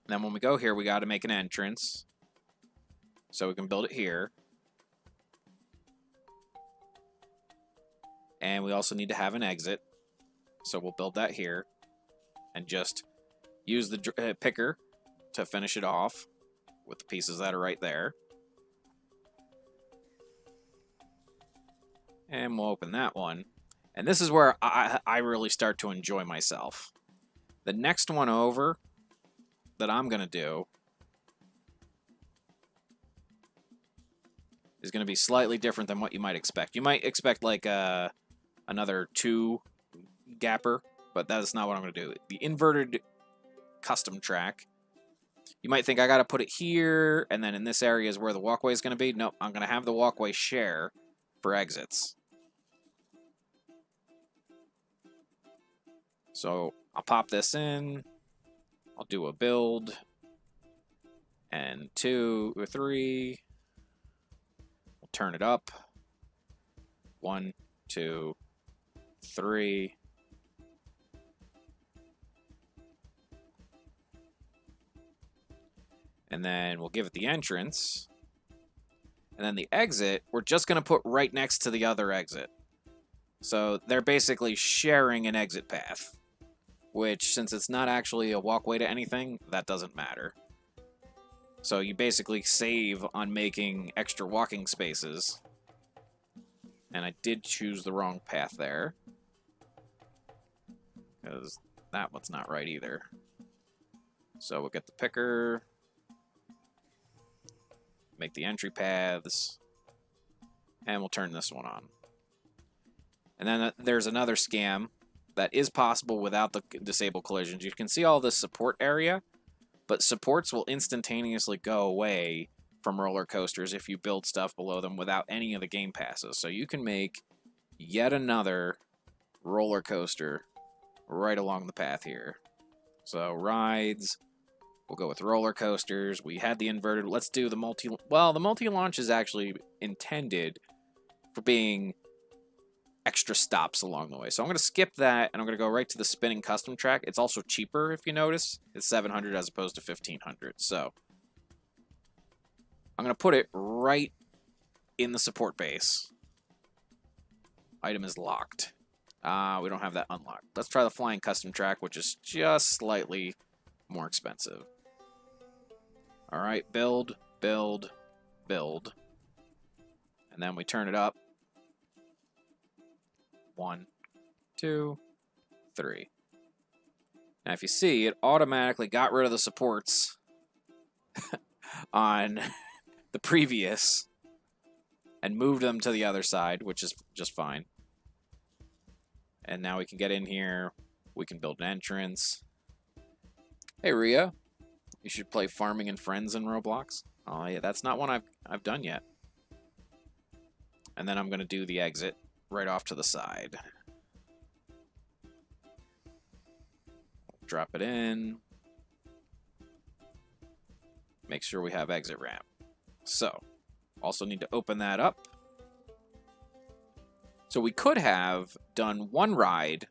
Then when we go here, we got to make an entrance. So we can build it here. And we also need to have an exit. So we'll build that here. And just use the picker to finish it off with the pieces that are right there. And we'll open that one. And this is where I really start to enjoy myself. The next one over that I'm going to do is going to be slightly different than what you might expect. You might expect like another 2 gapper, but that's not what I'm going to do. The inverted custom track. You might think I got to put it here, and then in this area is where the walkway is going to be. No, I'm going to have the walkway share for exits. So I'll pop this in. I'll do a build. And 2 or 3. We'll turn it up. 1, 2, 3. And then we'll give it the entrance. And then the exit, we're just going to put right next to the other exit. So they're basically sharing an exit path. Which, since it's not actually a walkway to anything, that doesn't matter. So you basically save on making extra walking spaces. And I did choose the wrong path there. Because that one's not right either. So we'll get the picker. Make the entry paths. And we'll turn this one on. And then there's another scam that is possible without the disable collisions. You can see all this support area, but supports will instantaneously go away from roller coasters if you build stuff below them without any of the game passes. So you can make yet another roller coaster right along the path here. So rides, we'll go with roller coasters. We had the inverted. Let's do the multi. Well, the multi-launch is actually intended for being extra stops along the way. So I'm going to skip that, and I'm going to go right to the spinning custom track. It's also cheaper, if you notice. It's 700 as opposed to 1500. So I'm going to put it right in the support base. Item is locked. We don't have that unlocked. Let's try the flying custom track, which is just slightly more expensive. All right, build, build, build. And then we turn it up. 1, 2, 3. Now, if you see, it automatically got rid of the supports on the previous and moved them to the other side, which is just fine. And now we can get in here. We can build an entrance. Hey, Rhea, you should play Farming and Friends in Roblox. Oh, yeah, that's not one I've done yet. And then I'm going to do the exit right off to the side. Drop it in. Make sure we have exit ramp. So, also need to open that up. So we could have done one ride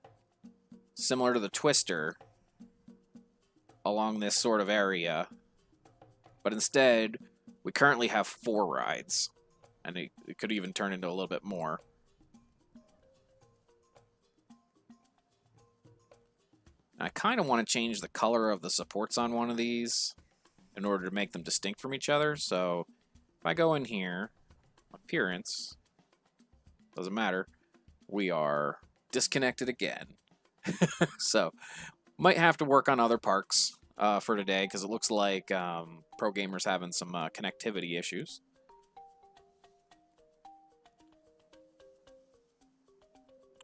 similar to the Twister along this sort of area, but instead We currently have 4 rides, and it could even turn into a little bit more. I kind of want to change the color of the supports on one of these in order to make them distinct from each other. So if I go in here, appearance, doesn't matter, we are disconnected again. So might have to work on other parks for today, because it looks like Pro Gamer's having some connectivity issues.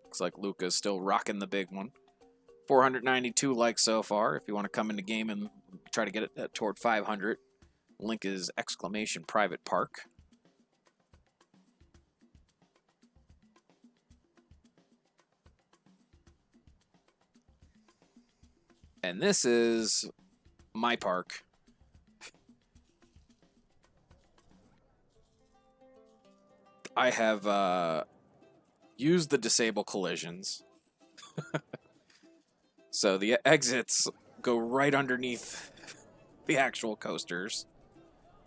Looks like Luca's still rocking the big one. 492 likes so far. If you want to come into game and try to get it toward 500, link is !privatepark. And this is my park. I have used the disable collisions. So the exits go right underneath the actual coasters.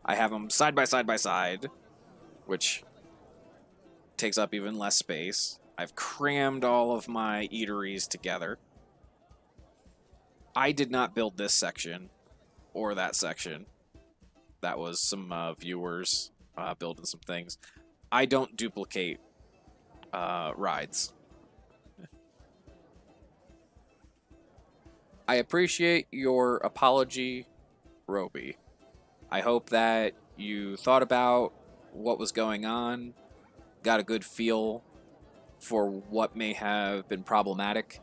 I have them side by side by side, which takes up even less space. I've crammed all of my eateries together. I did not build this section or that section. That was some viewers building some things. I don't duplicate rides. I appreciate your apology, Roby. I hope that you thought about what was going on, got a good feel for what may have been problematic,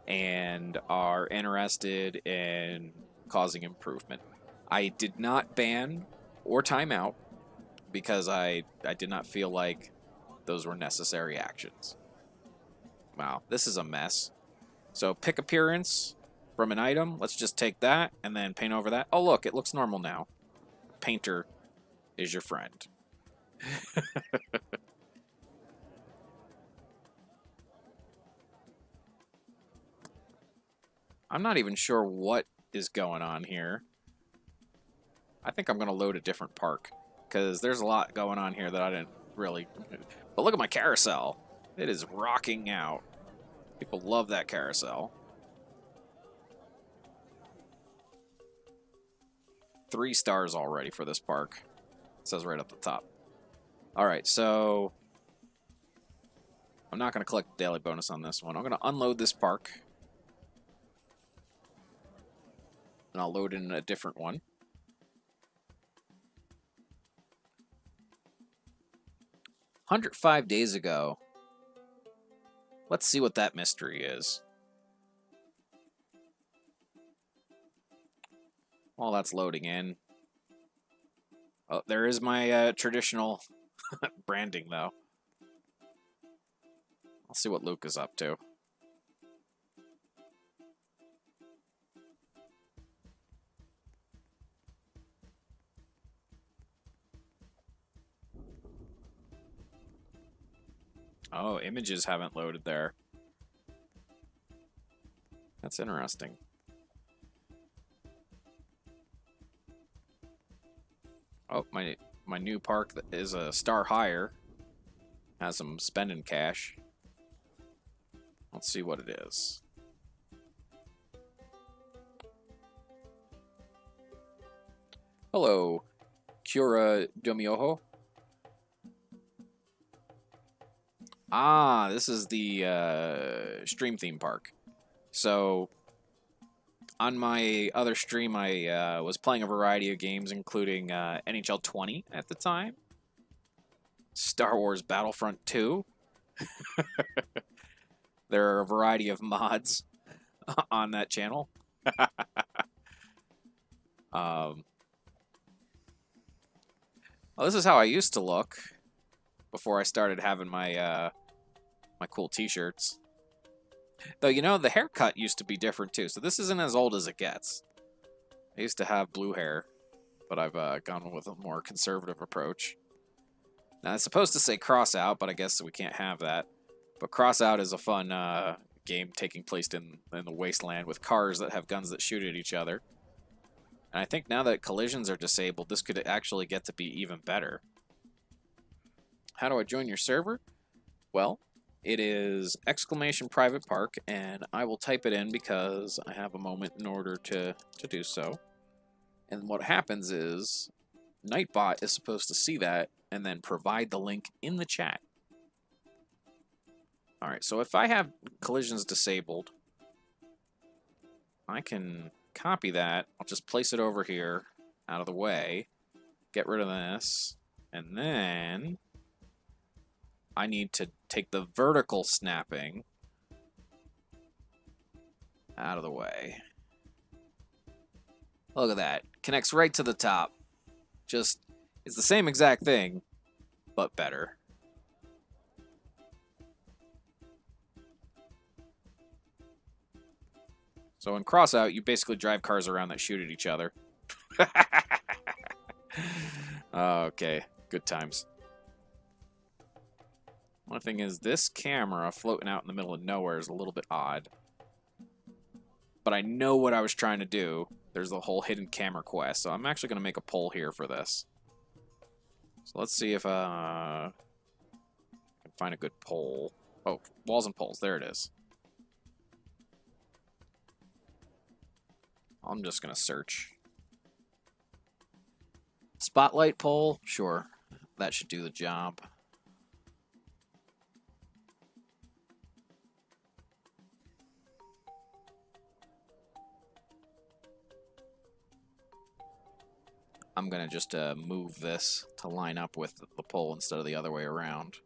and are interested in causing improvement. I did not ban or time out because I did not feel like those were necessary actions. Wow, this is a mess. So pick appearance from an item. Let's just take that and then paint over that. Oh, look, it looks normal now. Painter is your friend. I'm not even sure what is going on here. I think I'm going to load a different park, because there's a lot going on here that I didn't really... But look at my carousel. It is rocking out. People love that carousel. 3 stars already for this park. It says right at the top. Alright, so I'm not going to collect the daily bonus on this one. I'm going to unload this park, and I'll load in a different one. "105 days ago." Let's see what that mystery is. While that's loading in. Oh, there is my traditional branding, though. I'll see what Luke is up to. Oh, images haven't loaded there. That's interesting. Oh, my new park that is a star higher. Has some spending cash. Let's see what it is. Hello, Cura Domioho. Ah, this is the stream theme park. So, on my other stream, I was playing a variety of games, including NHL 20 at the time, Star Wars Battlefront 2. There are a variety of mods on that channel. Well, this is how I used to look before I started having my my cool t-shirts. Though, you know, the haircut used to be different too, so this isn't as old as it gets. I used to have blue hair, but I've gone with a more conservative approach. Now, it's supposed to say cross out, but I guess we can't have that. But cross out is a fun game taking place in the wasteland with cars that have guns that shoot at each other. And I think now that collisions are disabled, this could actually get to be even better. How do I join your server? Well, it is !privatepark, and I will type it in because I have a moment in order to do so. And what happens is Nightbot is supposed to see that and then provide the link in the chat. Alright, so if I have collisions disabled, I can copy that. I'll just place it over here, out of the way, get rid of this, and then I need to take the vertical snapping out of the way. Look at that. Connects right to the top. Just, it's the same exact thing, but better. So in Crossout, you basically drive cars around that shoot at each other. Okay, good times. One thing is, this camera floating out in the middle of nowhere is a little bit odd. But I know what I was trying to do. There's the whole hidden camera quest, so I'm actually going to make a poll here for this. So let's see if I can find a good poll. Oh, walls and poles, there it is. I'm just going to search. Spotlight poll? Sure. That should do the job. I'm going to just move this to line up with the poll instead of the other way around.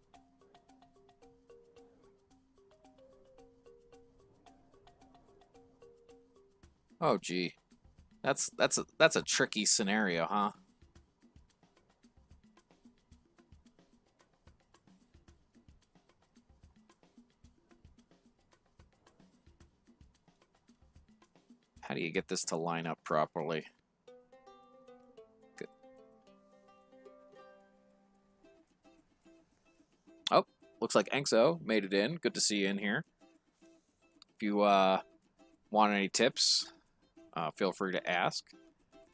Oh, gee. That's a tricky scenario, huh? How do you get this to line up properly? Good. Oh, looks like Enxo made it in. Good to see you in here. If you want any tips, feel free to ask.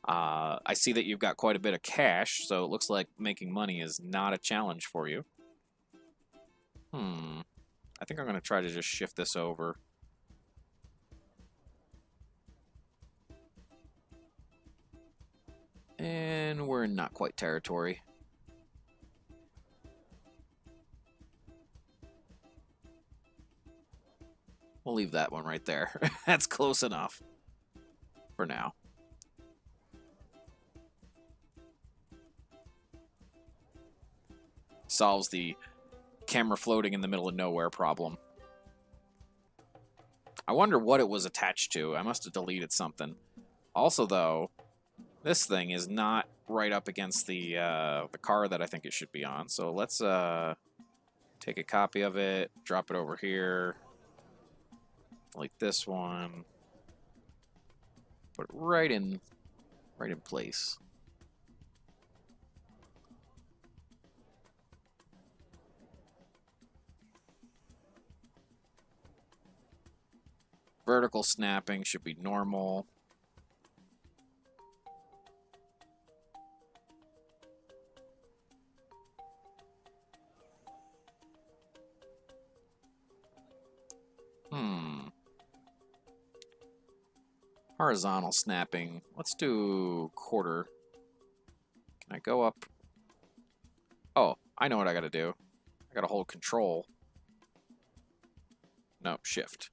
I see that you've got quite a bit of cash, so it looks like making money is not a challenge for you. I think I'm going to try to just shift this over. And we're in not quite territory. We'll leave that one right there. That's close enough for now. Solves the camera floating in the middle of nowhere problem. I wonder what it was attached to. I must have deleted something. Also, though, this thing is not right up against the car that I think it should be on. So let's take a copy of it, drop it over here, like this one, put it right in place. Vertical snapping should be normal. Horizontal snapping. Let's do quarter. Can I go up? Oh, I know what I gotta do. I gotta hold control. No, shift.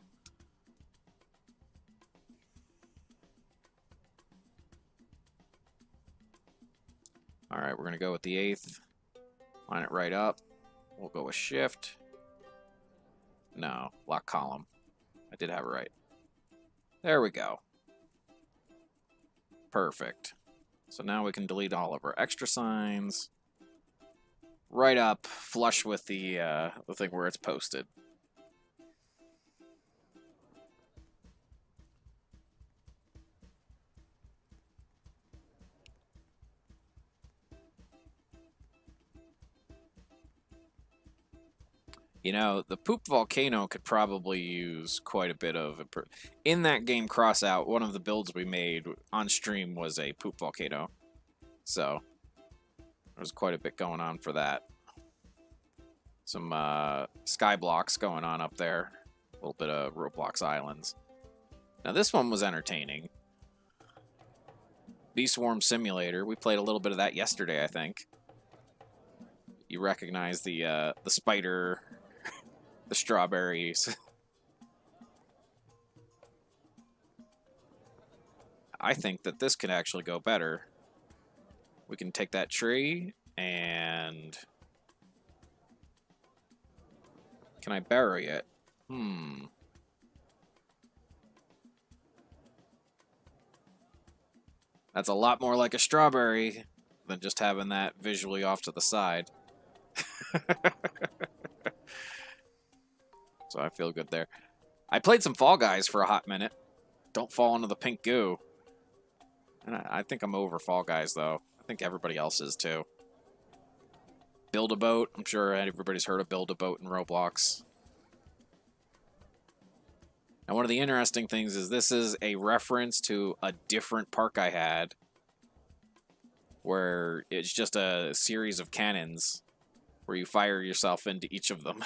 Alright, we're gonna go with the 8th. Line it right up. We'll go with shift. No, lock column. I did have it right. There we go. Perfect. So now we can delete all of our extra signs. Right up, flush with the thing where it's posted. You know, the poop volcano could probably use quite a bit of in that game Crossout. One of the builds we made on stream was a poop volcano, so there was quite a bit going on for that. Some sky blocks going on up there, a little bit of Roblox Islands. Now this one was entertaining. Bee Swarm Simulator. We played a little bit of that yesterday, I think. You recognize the spider, the strawberries. I think that this could actually go better. We can take that tree and... Can I bury it? That's a lot more like a strawberry than just having that visually off to the side. So I feel good there. I played some Fall Guys for a hot minute. Don't fall into the pink goo. And I think I'm over Fall Guys, though. I think everybody else is, too. Build-A-Boat. I'm sure everybody's heard of Build-A-Boat in Roblox. Now, one of the interesting things is this is a reference to a different park I had where it's just a series of cannons where you fire yourself into each of them.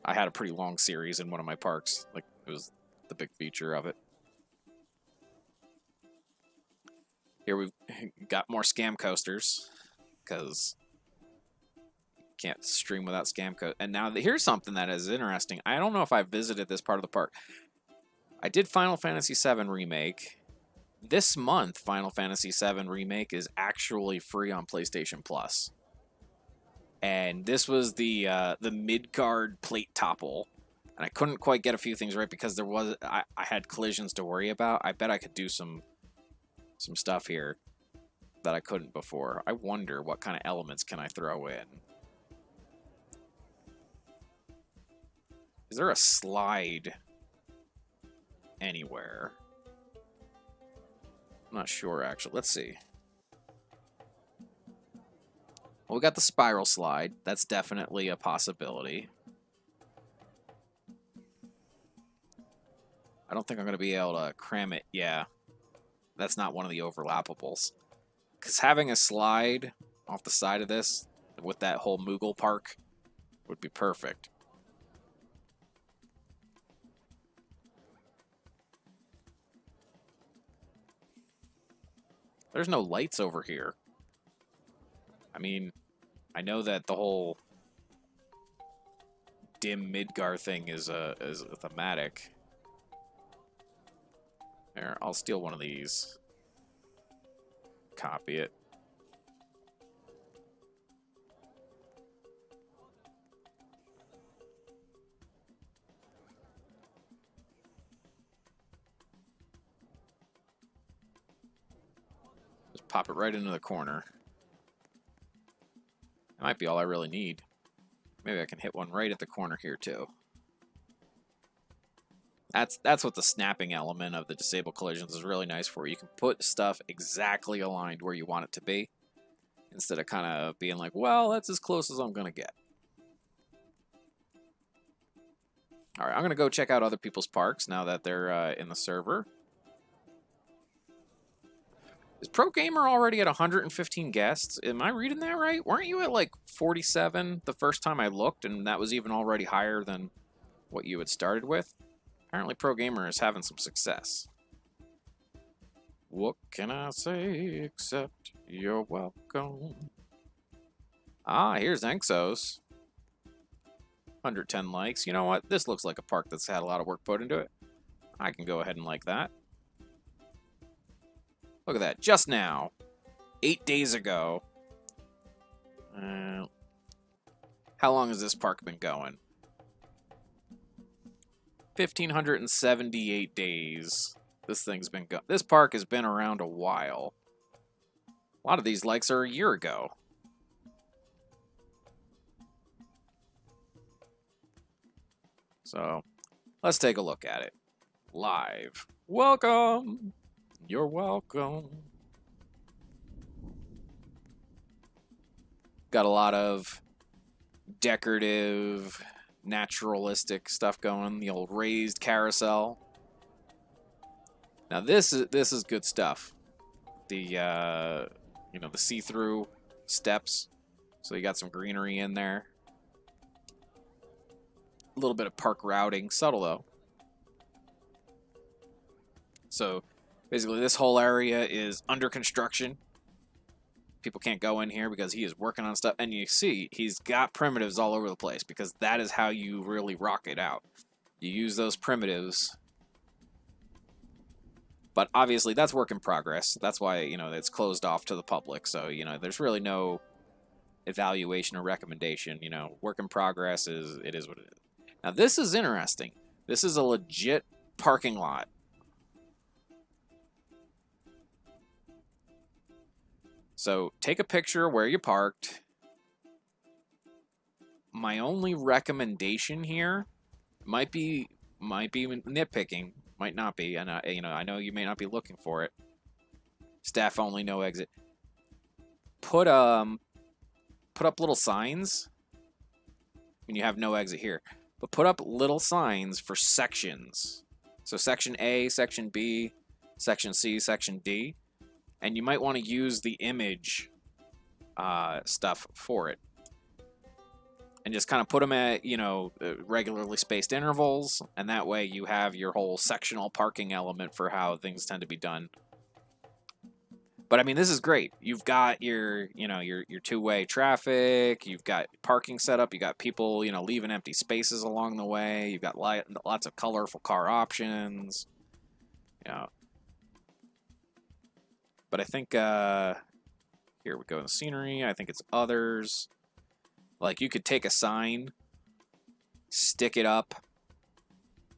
I had a pretty long series in one of my parks. Like, it was the big feature of it. Here we've got more scam coasters, because you can't stream without scam coasters. And now here's something that is interesting. I don't know if I've visited this part of the park. I did Final Fantasy VII Remake. This month, Final Fantasy VII Remake is actually free on PlayStation Plus. And this was the mid-card plate topple. And I couldn't quite get a few things right because there was I had collisions to worry about. I bet I could do some stuff here that I couldn't before. I wonder what kind of elements can I throw in. Is there a slide anywhere? I'm not sure, actually. Let's see. Well, we got the spiral slide. That's definitely a possibility. I don't think I'm going to be able to cram it. Yeah. That's not one of the overlappables. Because having a slide off the side of this with that whole Moogle park would be perfect. There's no lights over here. I mean, I know that the whole dim Midgar thing is a thematic. There, I'll steal one of these. Copy it. Just pop it right into the corner. That might be all I really need. Maybe I can hit one right at the corner here too. That's what the snapping element of the disable collisions is really nice for. You can put stuff exactly aligned where you want it to be, instead of kind of being like, well, that's as close as I'm going to get. All right, I'm going to go check out other people's parks now that they're in the server. Is Pro Gamer already at 115 guests? Am I reading that right? Weren't you at like 47 the first time I looked, and that was even already higher than what you had started with? Apparently Pro Gamer is having some success. What can I say except you're welcome? Ah, here's Enxos. 110 likes. You know what? This looks like a park that's had a lot of work put into it. I can go ahead and like that. Look at that. Just now. 8 days ago. How long has this park been going? 1,578 days. This thing's been going. This park has been around a while. A lot of these likes are a year ago. So, let's take a look at it. Live. Welcome! You're welcome. Got a lot of decorative, naturalistic stuff going. The old raised carousel. Now this is good stuff. The you know, the see-through steps. So you got some greenery in there. A little bit of park routing, subtle though. So basically this whole area is under construction. People can't go in here because he is working on stuff. And you see, he's got primitives all over the place because that is how you really rock it out. You use those primitives. But obviously, that's work in progress. That's why, you know, it's closed off to the public. So, you know, there's really no evaluation or recommendation. You know, work in progress it is what it is. Now, this is interesting. This is a legit parking lot. So take a picture where you parked. My only recommendation here might be nitpicking, might not be, and you know, I know you may not be looking for it. Staff only, no exit. Put up little signs when you have no exit here, but put up little signs for sections. So section A, section B, section C, section D. And you might want to use the image stuff for it. And just kind of put them at, you know, regularly spaced intervals. And that way you have your whole sectional parking element for how things tend to be done. But I mean, this is great. You've got your, you know, your two-way traffic. You've got parking set up. You got people, you know, leaving empty spaces along the way. You've got lots of colorful car options. You know. But I think, here we go in the scenery. I think it's others. Like, you could take a sign, stick it up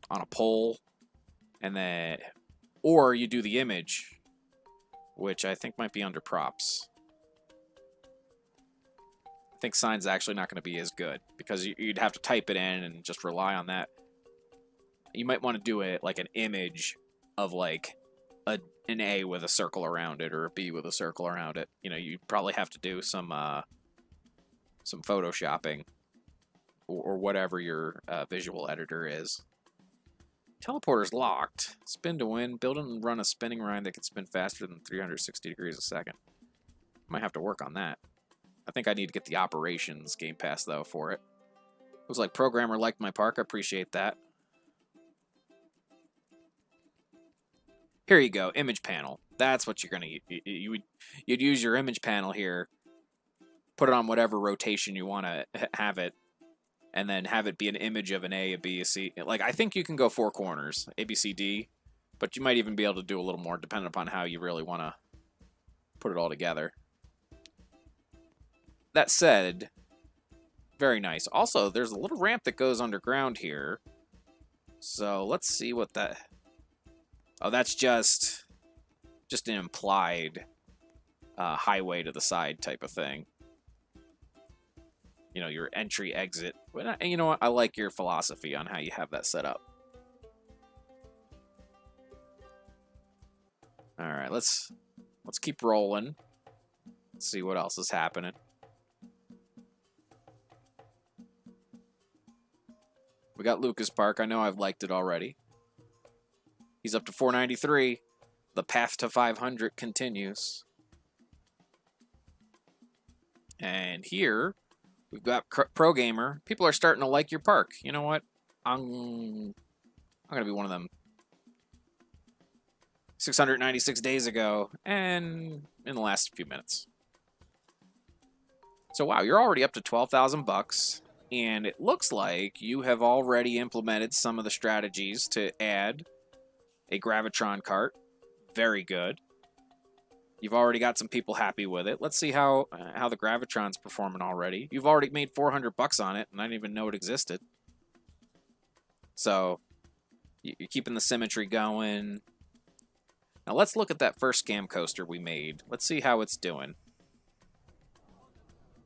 on a pole, and then, or you do the image, which I think might be under props. I think sign's actually not going to be as good, because you'd have to type it in and just rely on that. You might want to do it like an image of, like, an A with a circle around it or a B with a circle around it. You know, you probably have to do some photoshopping or whatever your visual editor is. Teleporter's locked. Spin to win. Build and run a spinning ride that can spin faster than 360 degrees a second. Might have to work on that. I think I need to get the operations game pass though for it. Looks like programmer liked my park. I appreciate that. Here you go, image panel. That's what you're gonna you'd use your image panel here, put it on whatever rotation you want to have it, and then have it be an image of an A, a B, a C. Like, I think you can go 4 corners, A, B, C, D, but you might even be able to do a little more depending upon how you really want to put it all together. That said, very nice. Also, there's a little ramp that goes underground here. So let's see what that... Oh, that's just an implied highway to the side type of thing. You know, your entry, exit. But you know what? I like your philosophy on how you have that set up. All right, let's keep rolling. Let's see what else is happening. We got Lucas Park. I know I've liked it already. He's up to 493. The path to 500 continues. And here, we've got Pro Gamer. People are starting to like your park. You know what? I'm going to be one of them. 696 days ago, and in the last few minutes. So wow, you're already up to 12,000 bucks. And it looks like you have already implemented some of the strategies to add a Gravitron cart. Very good. You've already got some people happy with it. Let's see how the Gravitron's performing already. You've already made 400 bucks on it, and I didn't even know it existed. So, you're keeping the symmetry going. Now let's look at that first scam coaster we made. Let's see how it's doing.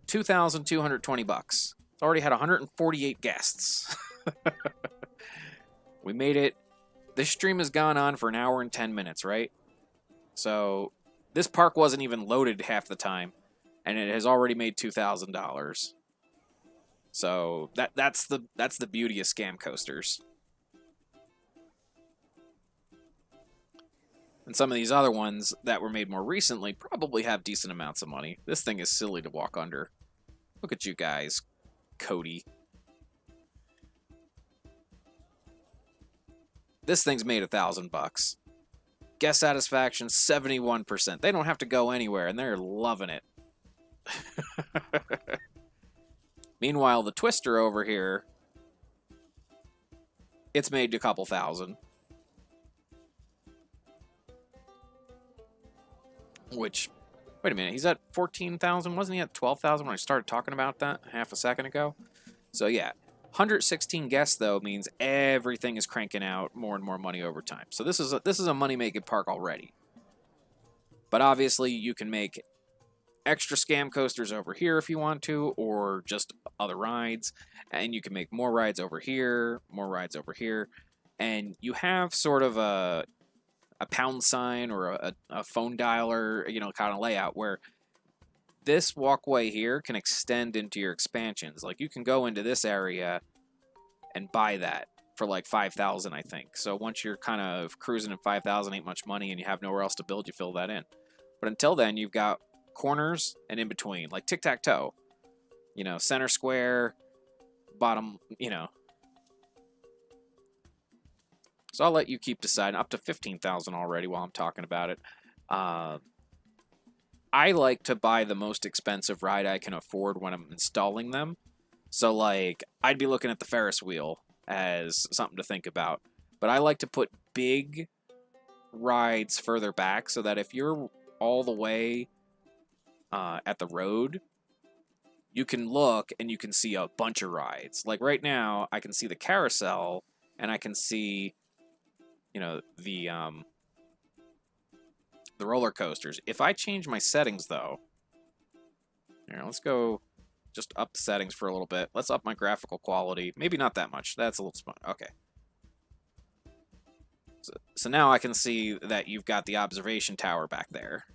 2,220 bucks. It's already had 148 guests. We made it. This stream has gone on for an hour and 10 minutes, right? So this park wasn't even loaded half the time, and it has already made $2,000. So that's the beauty of scam coasters. And some of these other ones that were made more recently probably have decent amounts of money. This thing is silly to walk under. Look at you guys, Cody. This thing's made $1,000. Guest satisfaction 71%. They don't have to go anywhere, and they're loving it. Meanwhile, the Twister over here, it's made a couple thousand. Which, wait a minute, he's at 14,000? Wasn't he at 12,000 when I started talking about that half a second ago? So yeah, 116 guests though means everything is cranking out more and more money over time. So this is a money-making park already. But obviously you can make extra scam coasters over here if you want to, or just other rides, and you can make more rides over here, more rides over here, and you have sort of a pound sign or a phone dialer, you know, kind of layout where this walkway here can extend into your expansions. Like you can go into this area and buy that for like 5,000, I think. So once you're kind of cruising at 5,000, ain't much money, and you have nowhere else to build, you fill that in. But until then, you've got corners and in between, like tic-tac-toe. You know, center square, bottom, you know. So I'll let you keep deciding. Up to 15,000 already while I'm talking about it. I like to buy the most expensive ride I can afford when I'm installing them. So, like, I'd be looking at the Ferris wheel as something to think about. But I like to put big rides further back so that if you're all the way at the road, you can look and you can see a bunch of rides. Like right now, I can see the carousel and I can see, you know, the roller coasters. If I change my settings though, here, let's go just up the settings for a little bit. Let's up my graphical quality. Maybe not that much. That's a little smart. Okay. So now I can see that you've got the observation tower back there.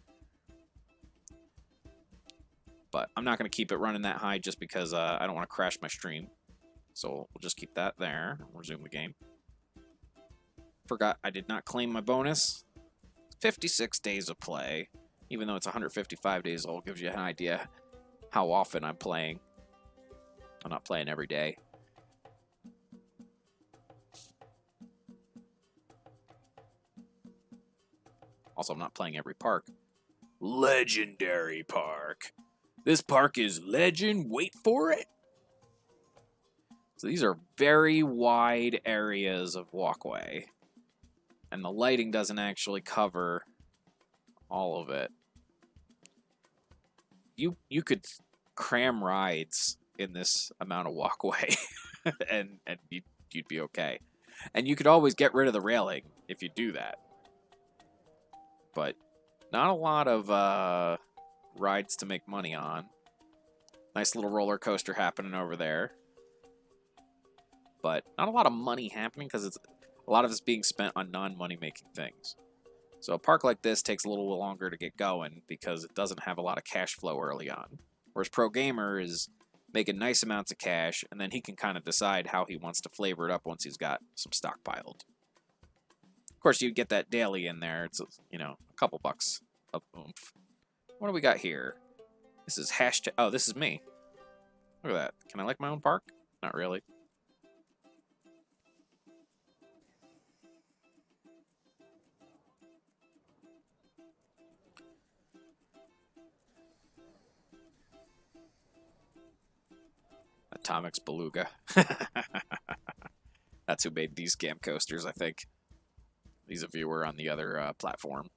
But I'm not going to keep it running that high just because I don't want to crash my stream. So we'll just keep that there. Resume the game. Forgot I did not claim my bonus. 56 days of play. Even though it's 155 days old, gives you an idea how often I'm playing. I'm not playing every day. Also, I'm not playing every park. Legendary park. This park is legend. Wait for it. So these are very wide areas of walkway. And the lighting doesn't actually cover all of it. You could cram rides in this amount of walkway and you'd be okay. And you could always get rid of the railing if you do that. But not a lot of rides to make money on. Nice little roller coaster happening over there. But not a lot of money happening because a lot of it's being spent on non-money making things. So a park like this takes a little longer to get going because it doesn't have a lot of cash flow early on. Whereas Pro Gamer is making nice amounts of cash, and then he can kind of decide how he wants to flavor it up once he's got some stockpiled. Of course, you get that daily in there. It's, you know, a couple bucks of oomph. What do we got here? This is hashtag. Oh, this is me. Look at that. Can I like my own park? Not really. Atomic's Beluga. That's who made these scam coasters, I think. He's a viewer on the other platform.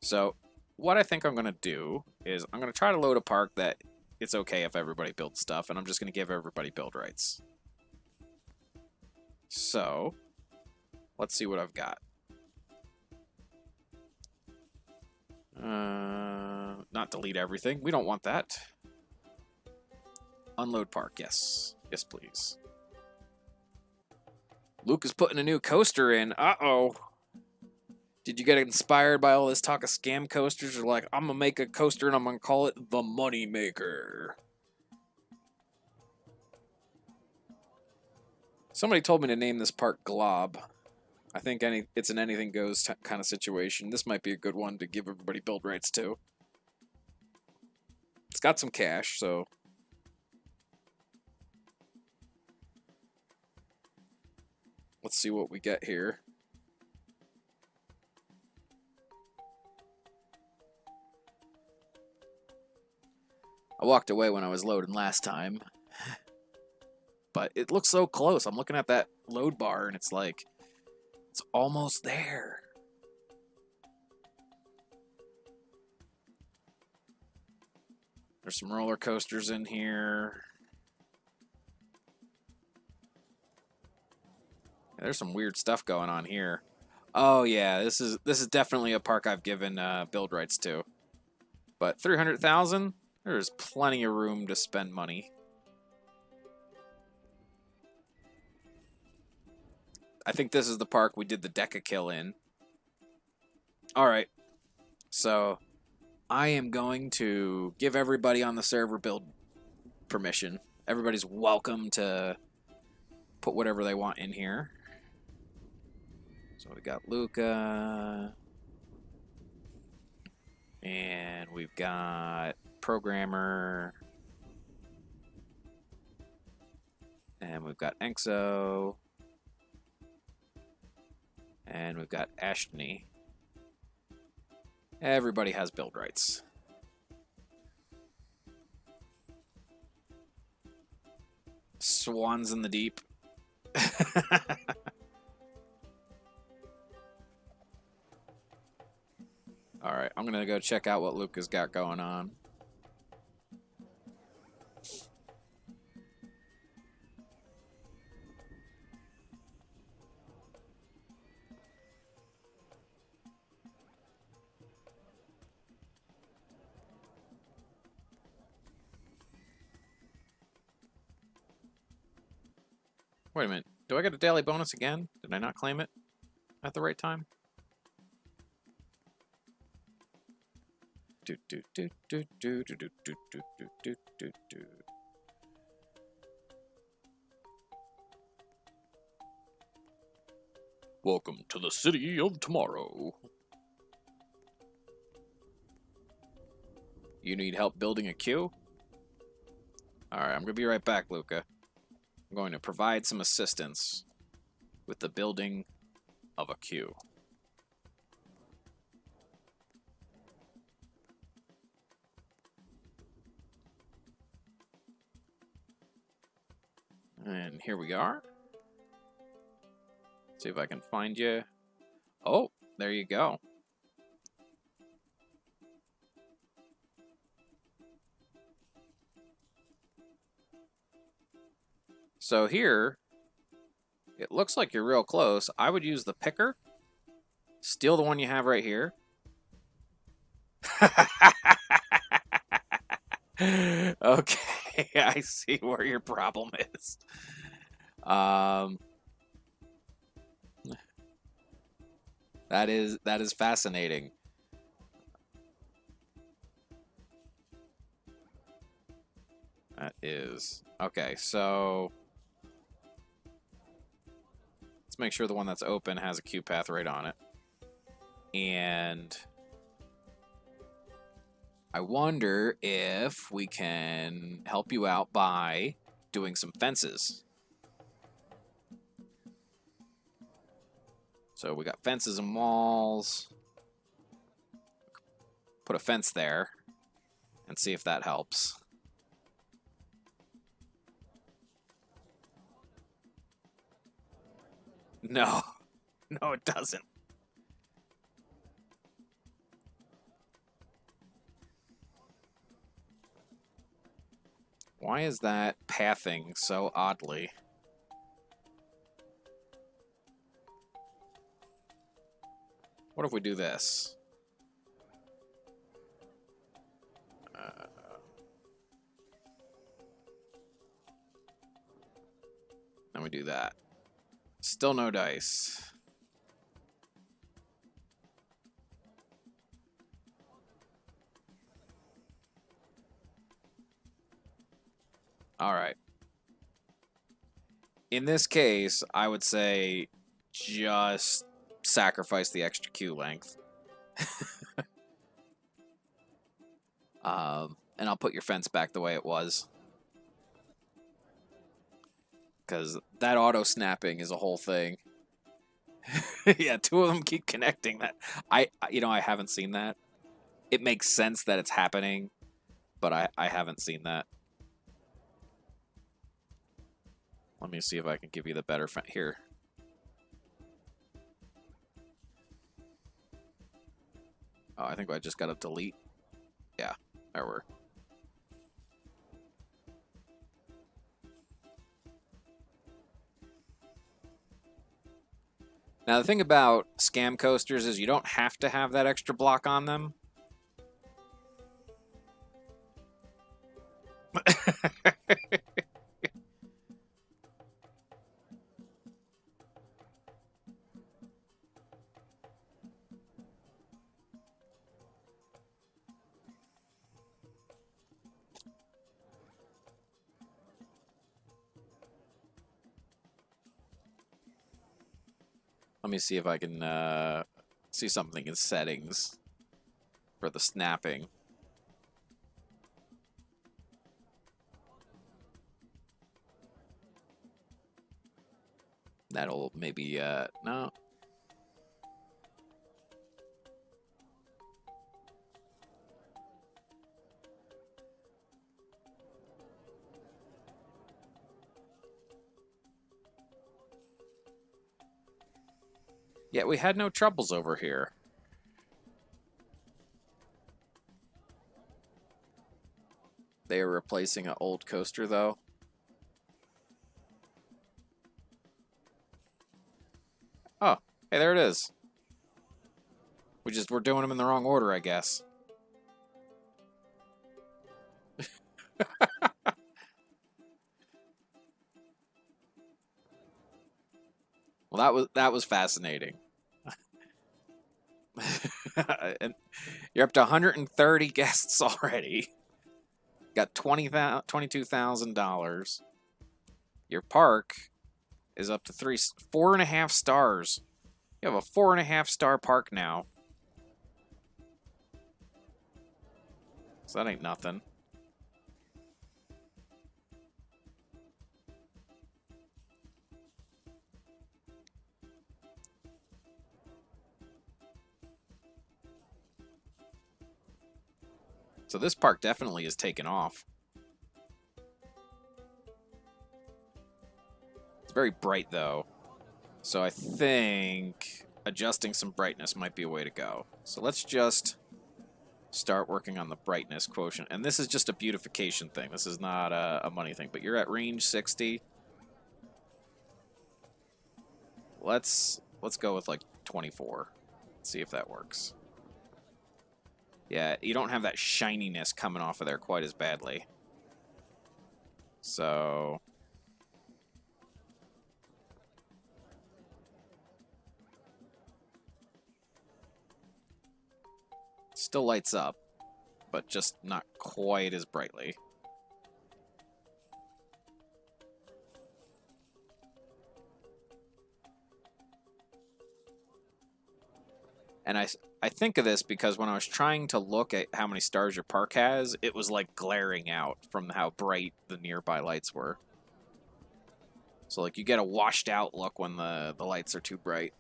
So, what I think I'm going to do is I'm going to try to load a park that it's okay if everybody builds stuff, and I'm just going to give everybody build rights. So, let's see what I've got. Not delete everything. We don't want that. Unload park, yes. Yes, please. Luke is putting a new coaster in. Uh-oh. Did you get inspired by all this talk of scam coasters? Or like, I'm going to make a coaster and I'm going to call it the Money Maker. Somebody told me to name this park Glob. I think it's an anything goes kind of situation. This might be a good one to give everybody build rights to. It's got some cash, so... Let's see what we get here. I walked away when I was loading last time. But it looks so close. I'm looking at that load bar and it's like, it's almost there. There's some roller coasters in here. There's some weird stuff going on here. Oh yeah, this is definitely a park I've given build rights to. But 300,000, there's plenty of room to spend money. I think this is the park we did the Deca kill in. All right, so I am going to give everybody on the server build permission. Everybody's welcome to put whatever they want in here. So we got Luca. And we've got Programmer. And we've got Enxo. And we've got Ashtony. Everybody has build rights. Swans in the deep. Alright, I'm gonna go check out what Luca's got going on. Wait a minute. Do I get a daily bonus again? Did I not claim it at the right time? Welcome to the city of tomorrow. You need help building a queue? Alright, I'm going to be right back, Luca. I'm going to provide some assistance with the building of a queue. And here we are. See if I can find you. Oh, there you go. So here, it looks like you're real close. I would use the picker. Steal the one you have right here. Okay, I see where your problem is. That is fascinating. That is okay. So let's make sure the one that's open has a queue path right on it, and I wonder if we can help you out by doing some fences. So we got fences and walls. Put a fence there and see if that helps. No, no, it doesn't. Why is that pathing so oddly? What if we do this? And we do that. Still no dice. All right. in this case, I would say just sacrifice the extra queue length. And I'll put your fence back the way it was. Because that auto snapping is a whole thing. Yeah, two of them keep connecting. That I haven't seen that. It makes sense that it's happening, but I haven't seen that. Let me see if I can give you the better here. Oh, I think I just got to delete. Yeah, there we're. Now, the thing about scam coasters is you don't have to have that extra block on them. Let me see if I can see something in settings for the snapping. That'll maybe, no. Yeah, we had no troubles over here. They are replacing an old coaster, though. Oh, hey, there it is. We're doing them in the wrong order, I guess. Well, that was fascinating. And you're up to 130 guests already. Got $22,000. Your park is up to 4.5 stars. You have a 4.5-star park now. So that ain't nothing. So this park definitely is taken off. It's very bright, though. So I think adjusting some brightness might be a way to go. So let's just start working on the brightness quotient. And this is just a beautification thing. This is not a money thing. But you're at range 60. Let's go with like 24. Let's see if that works. Yeah, you don't have that shininess coming off of there quite as badly. So still lights up, but just not quite as brightly. And I think of this because when I was trying to look at how many stars your park has, it was like glaring out from how bright the nearby lights were. So like you get a washed out look when the lights are too bright.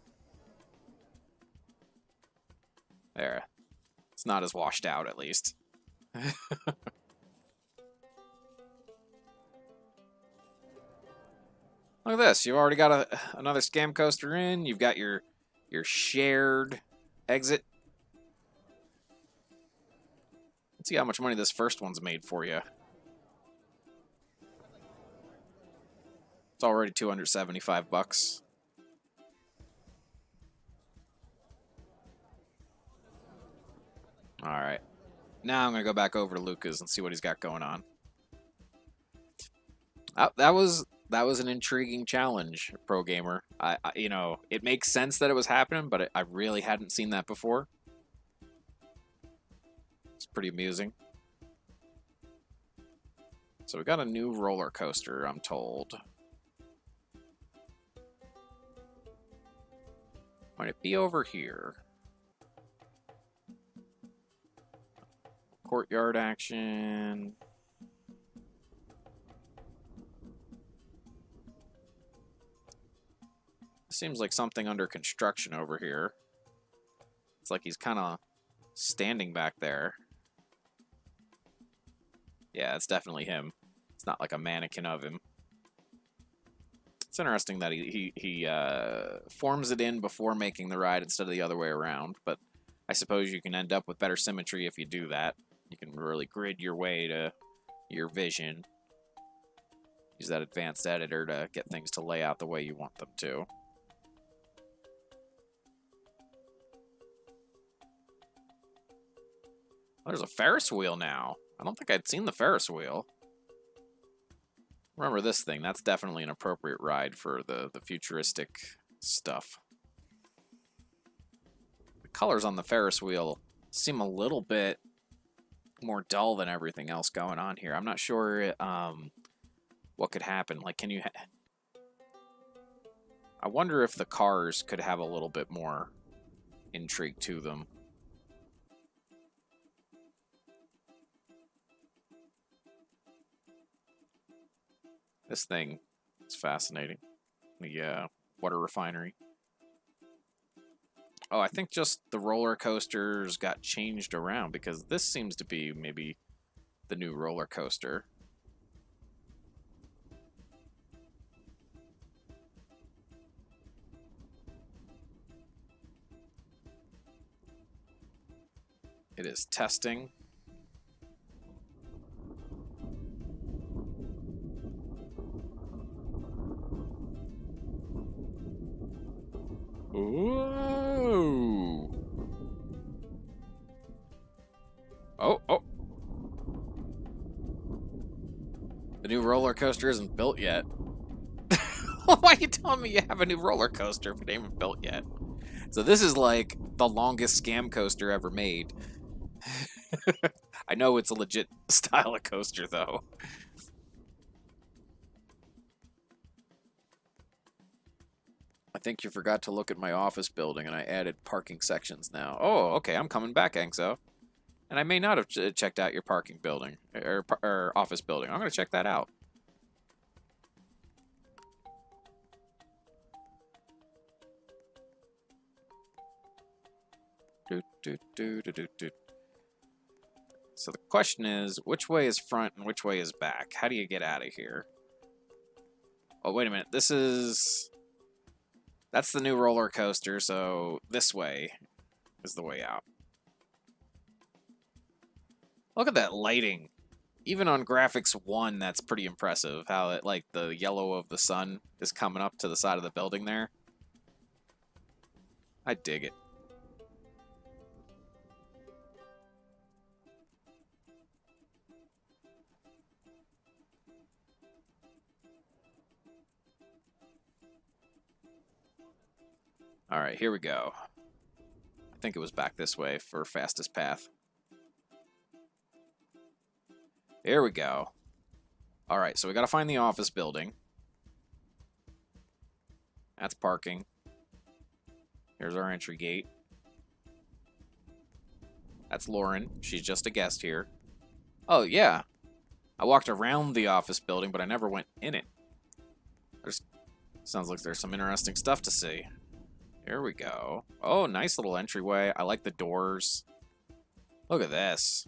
There. It's not as washed out, at least. Look at this. You've already got another scam coaster in. You've got your shared exit. Let's see how much money this first one's made for you. It's already 275 bucks. All right. Now I'm going to go back over to Lucas and see what he's got going on. That was an intriguing challenge, Pro Gamer. You know, it makes sense that it was happening, but I really hadn't seen that before. It's pretty amusing. So we got a new roller coaster, I'm told. Might it be over here? Courtyard action. Seems like something under construction over here. It's like he's kind of standing back there. Yeah, it's definitely him. It's not like a mannequin of him. It's interesting that he forms it in before making the ride instead of the other way around, but I suppose you can end up with better symmetry if you do that. You can really grid your way to your vision. Use that advanced editor to get things to lay out the way you want them to. Oh, there's a Ferris wheel now. I don't think I'd seen the Ferris wheel. Remember this thing. That's definitely an appropriate ride for the futuristic stuff. The colors on the Ferris wheel seem a little bit more dull than everything else going on here. I'm not sure what could happen. Like, can you... I wonder if the cars could have a little bit more intrigue to them. This thing is fascinating. The water refinery. Oh, I think just the roller coasters got changed around because this seems to be maybe the new roller coaster. It is testing. Ooh. Oh, oh. The new roller coaster isn't built yet. Why are you telling me you have a new roller coaster if it ain't even built yet? So this is like the longest scam coaster ever made. I know it's a legit style of coaster, though. I think you forgot to look at my office building, and I added parking sections now. Oh, okay, I'm coming back, Angzo. And I may not have checked out your parking building, or office building. I'm going to check that out. So the question is, which way is front and which way is back? How do you get out of here? Oh, wait a minute. This is... That's the new roller coaster, so this way is the way out. Look at that lighting. Even on graphics 1, that's pretty impressive. How it, like, the yellow of the sun is coming up to the side of the building there. I dig it. Alright, here we go. I think it was back this way for fastest path. Here we go. Alright, so we gotta find the office building. That's parking. Here's our entry gate. That's Lauren. She's just a guest here. Oh, yeah. I walked around the office building, but I never went in it. Sounds like there's some interesting stuff to see. Here we go. Oh, nice little entryway. I like the doors. Look at this.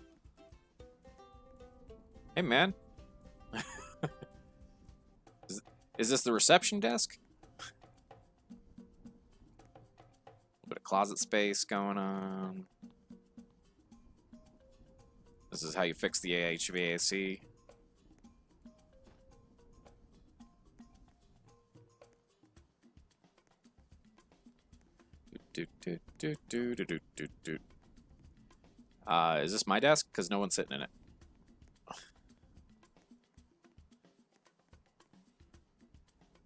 Hey, man. Is this the reception desk? A bit of closet space going on. This is how you fix the HVAC. Is this my desk? Because no one's sitting in it.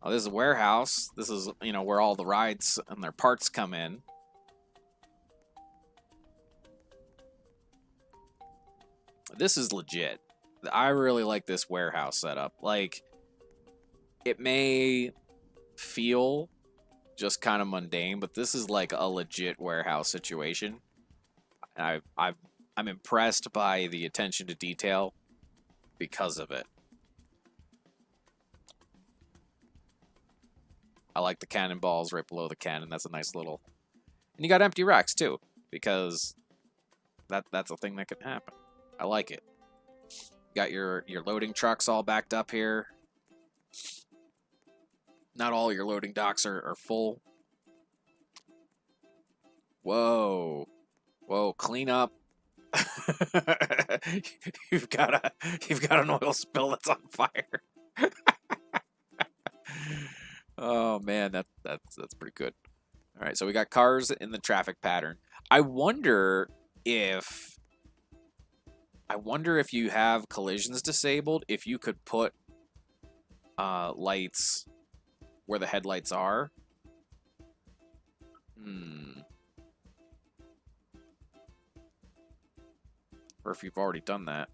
Oh, this is a warehouse. This is, you know, where all the rides and their parts come in. This is legit. I really like this warehouse setup. Like, it may feel just kind of mundane, but this is like a legit warehouse situation. I'm impressed by the attention to detail because of it. I like the cannonballs right below the cannon. That's a nice little... And you got empty racks, too, because that's a thing that can happen. I like it. You got your loading trucks all backed up here. Not all your loading docks are full. Whoa. Whoa, clean up. You've got an oil spill that's on fire. Oh man, that's pretty good. All right, so we got cars in the traffic pattern. I wonder if you have collisions disabled, if you could put lights where the headlights are. Or if you've already done that.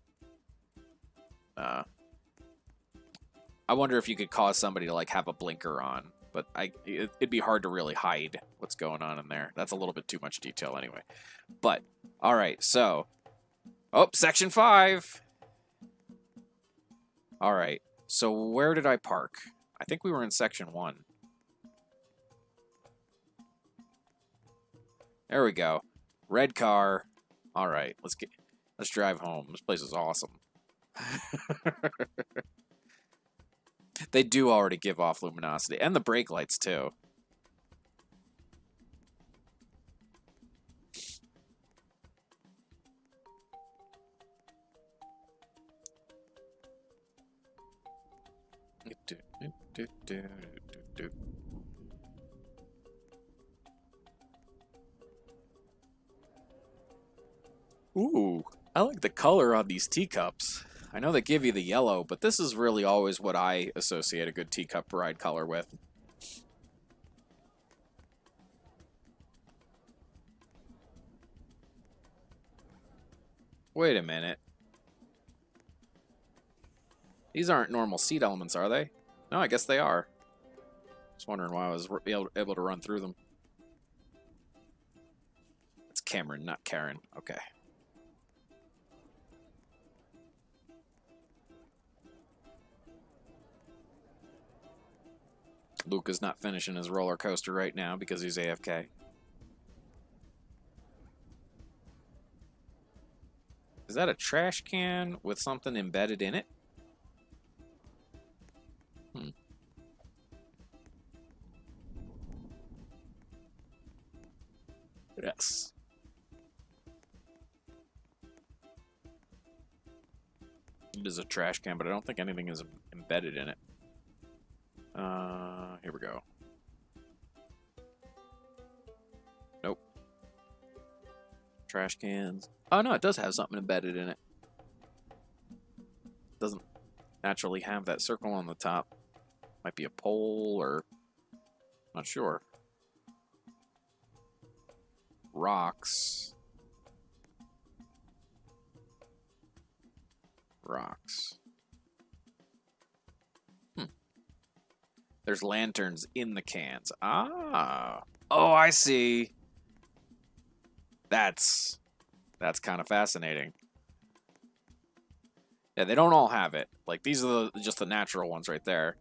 I wonder if you could cause somebody to like have a blinker on, but it'd be hard to really hide what's going on in there. That's a little bit too much detail anyway. But all right, so section 5. All right, so where did I park? I think we were in section 1. There we go. Red car. All right, let's drive home. This place is awesome. They do already give off luminosity. And the brake lights, too. Ooh, I like the color on these teacups. I know they give you the yellow, but this is really always what I associate a good teacup ride color with. Wait a minute. These aren't normal seat elements, are they? No, I guess they are. Just wondering why I was able to run through them. It's Cameron, not Karen. Okay. Luke is not finishing his roller coaster right now because he's AFK. Is that a trash can with something embedded in it? Yes. It is a trash can, but I don't think anything is embedded in it. Here we go. Nope. Trash cans. Oh, no, it does have something embedded in it. Doesn't naturally have that circle on the top. Might be a pole or... not sure. Rocks. Rocks. There's lanterns in the cans. Ah. Oh, I see. That's kind of fascinating. Yeah, they don't all have it. Like, these are just the natural ones right there.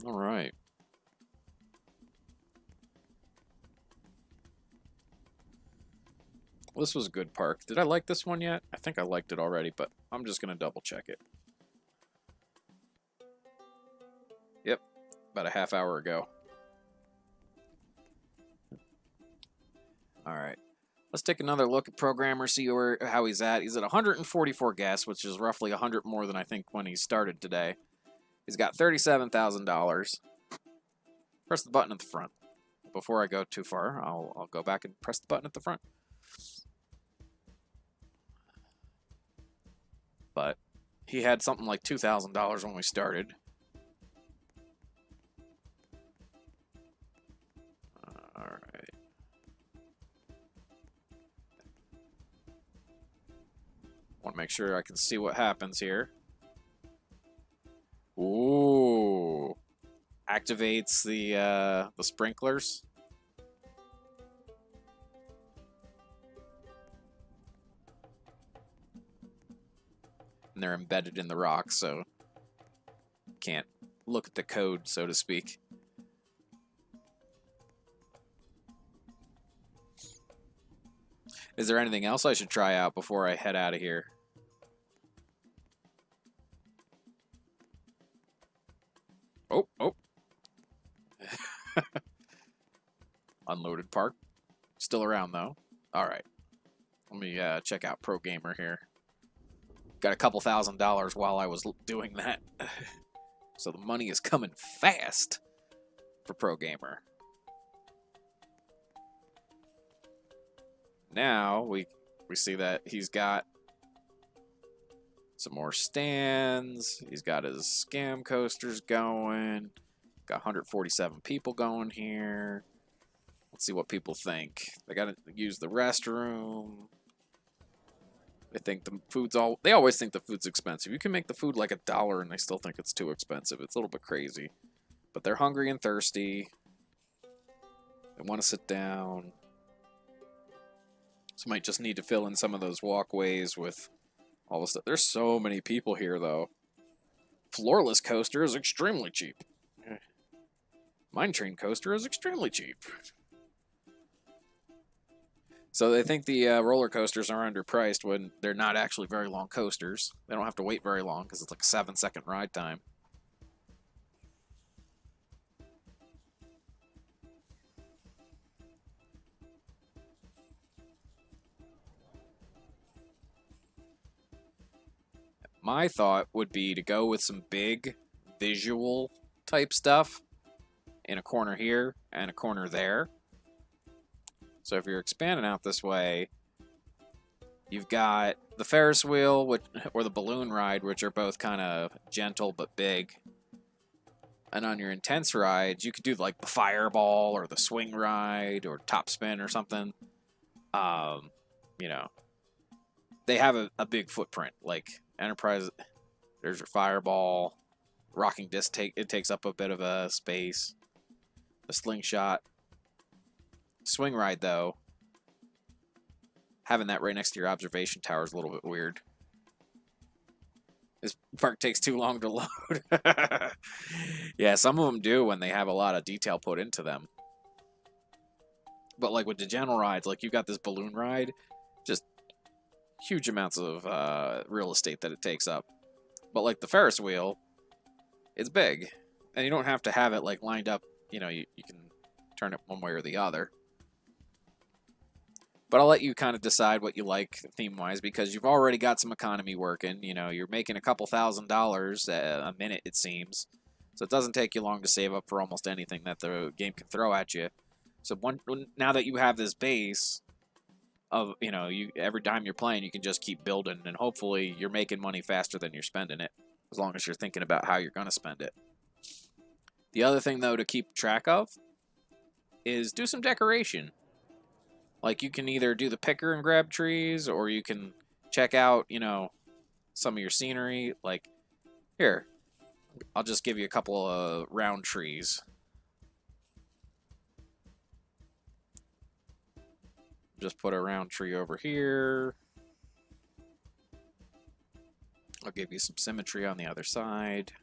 All right. Well, this was a good park. Did I like this one yet? I think I liked it already, but I'm just going to double check it. Yep, about a half hour ago. All right. Let's take another look at Programmer, see how he's at. He's at 144 guests, which is roughly 100 more than I think when he started today. He's got $37,000. Press the button at the front. Before I go too far, I'll go back and press the button at the front. But he had something like $2,000 when we started. make sure I can see what happens here. Ooh. Activates the sprinklers. And they're embedded in the rocks, so can't look at the code, so to speak. Is there anything else I should try out before I head out of here? Oh, oh. Unloaded park. Still around, though. All right. Let me check out Pro Gamer here. Got a couple $1,000s while I was doing that. So the money is coming fast for Pro Gamer. Now we see that he's got some more stands. He's got his scam coasters going. Got 147 people going here. Let's see what people think. They got to use the restroom. They think the food's they always think the food's expensive. You can make the food like $1 and they still think it's too expensive. It's a little bit crazy. But they're hungry and thirsty. They want to sit down. So might just need to fill in some of those walkways with all the stuff. There's so many people here, though. Floorless coaster is extremely cheap. Mine train coaster is extremely cheap. So they think the roller coasters are underpriced when they're not actually very long coasters. They don't have to wait very long because it's like a 7-second ride time. My thought would be to go with some big visual type stuff in a corner here and a corner there. So if you're expanding out this way, you've got the Ferris wheel or the balloon ride, which are both kind of gentle but big. And on your intense rides, you could do like the fireball or the swing ride or top spin or something. You know, they have a big footprint. Like Enterprise, there's your fireball. Rocking disc, it takes up a bit of a space. The slingshot. Swing ride, though, having that right next to your observation tower is a little bit weird. This park takes too long to load. Yeah, some of them do when they have a lot of detail put into them. But like with the general rides, like you got this balloon ride, just huge amounts of real estate that it takes up. But like the Ferris wheel, it's big. And you don't have to have it like lined up. You know, you can turn it one way or the other. But I'll let you kind of decide what you like theme-wise because you've already got some economy working. You know, you're making a couple $1,000s a minute, it seems. So it doesn't take you long to save up for almost anything that the game can throw at you. So now that you have this base of, you know, every time you're playing, you can just keep building. And hopefully you're making money faster than you're spending it. As long as you're thinking about how you're going to spend it. The other thing, though, to keep track of is do some decoration. Like, you can either do the picker and grab trees, or you can check out, you know, some of your scenery. Like, here, I'll just give you a couple of round trees. Just put a round tree over here. I'll give you some symmetry on the other side.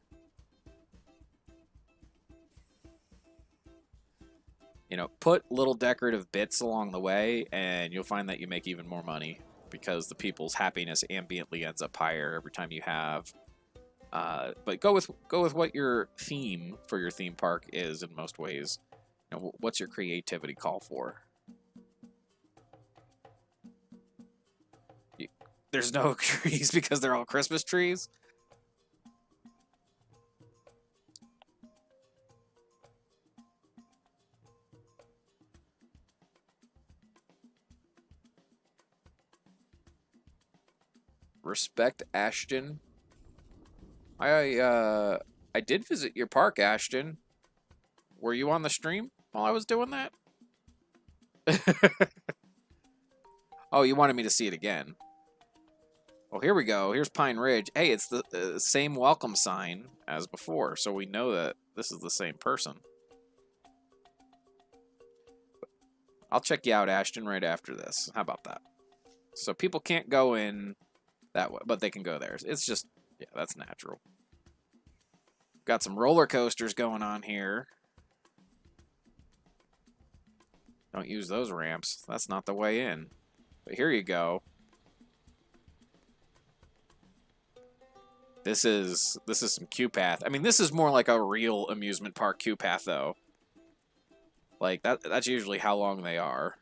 You know, put little decorative bits along the way, and you'll find that you make even more money because the people's happiness ambiently ends up higher every time you have. But go with what your theme for your theme park is in most ways. You know, what's your creativity call for? There's no trees because they're all Christmas trees? Respect Ashton. I did visit your park, Ashton. Were you on the stream while I was doing that? Oh, you wanted me to see it again. Oh, here we go. Here's Pine Ridge. Hey, it's the same welcome sign as before, so we know that this is the same person. I'll check you out, Ashton, right after this. How about that? So people can't go in that way, but they can go there. It's just, yeah, that's natural. Got some roller coasters going on here. Don't use those ramps. That's not the way in. But here you go. This is some Q path. I mean, this is more like a real amusement park Q path, though. Like that's usually how long they are.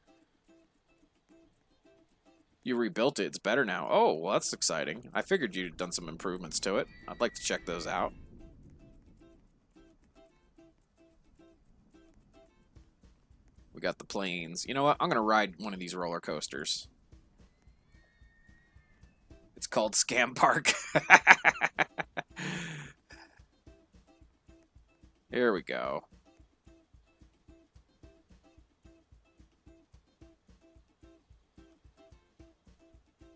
You rebuilt it. It's better now. Oh, well, that's exciting. I figured you'd done some improvements to it. I'd like to check those out. We got the planes. You know what? I'm going to ride one of these roller coasters. It's called Scam Park. Here we go.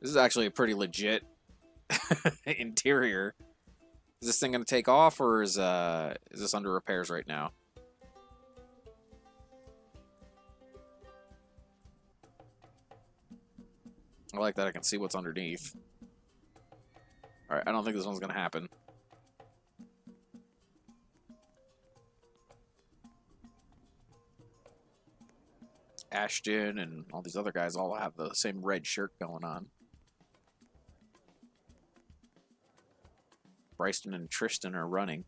This is actually a pretty legit interior. Is this thing going to take off, or is this under repairs right now? I like that I can see what's underneath. Alright, I don't think this one's going to happen. Ashton and all these other guys all have the same red shirt going on. Bryson and Tristan are running.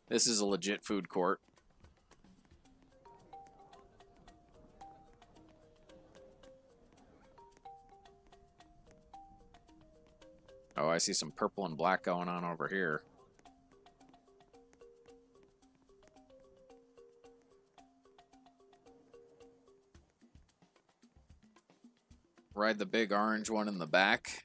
This is a legit food court. Oh, I see some purple and black going on over here. Ride the big orange one in the back.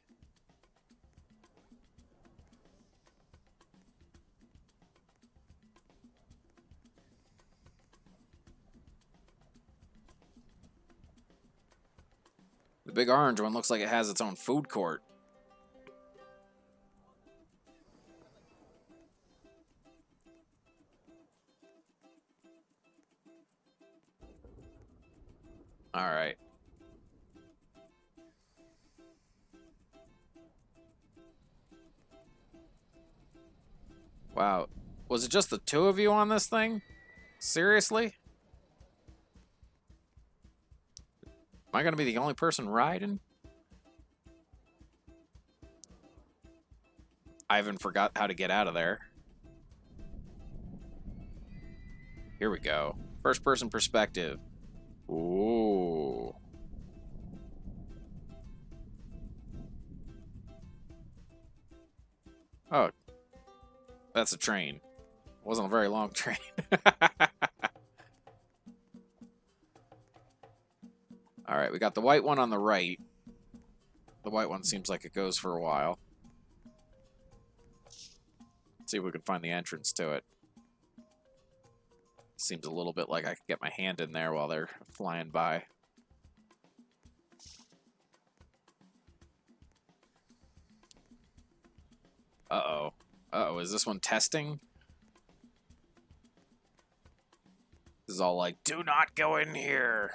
The big orange one looks like it has its own food court. All right. Wow. Was it just the two of you on this thing? Seriously? Am I going to be the only person riding? I even forgot how to get out of there. Here we go. First person perspective. Ooh. Oh. That's a train. Wasn't a very long train. Alright, we got the white one on the right. The white one seems like it goes for a while. Let's see if we can find the entrance to it. Seems a little bit like I could get my hand in there while they're flying by. Uh-oh. Uh-oh, is this one testing? This is all like, do not go in here.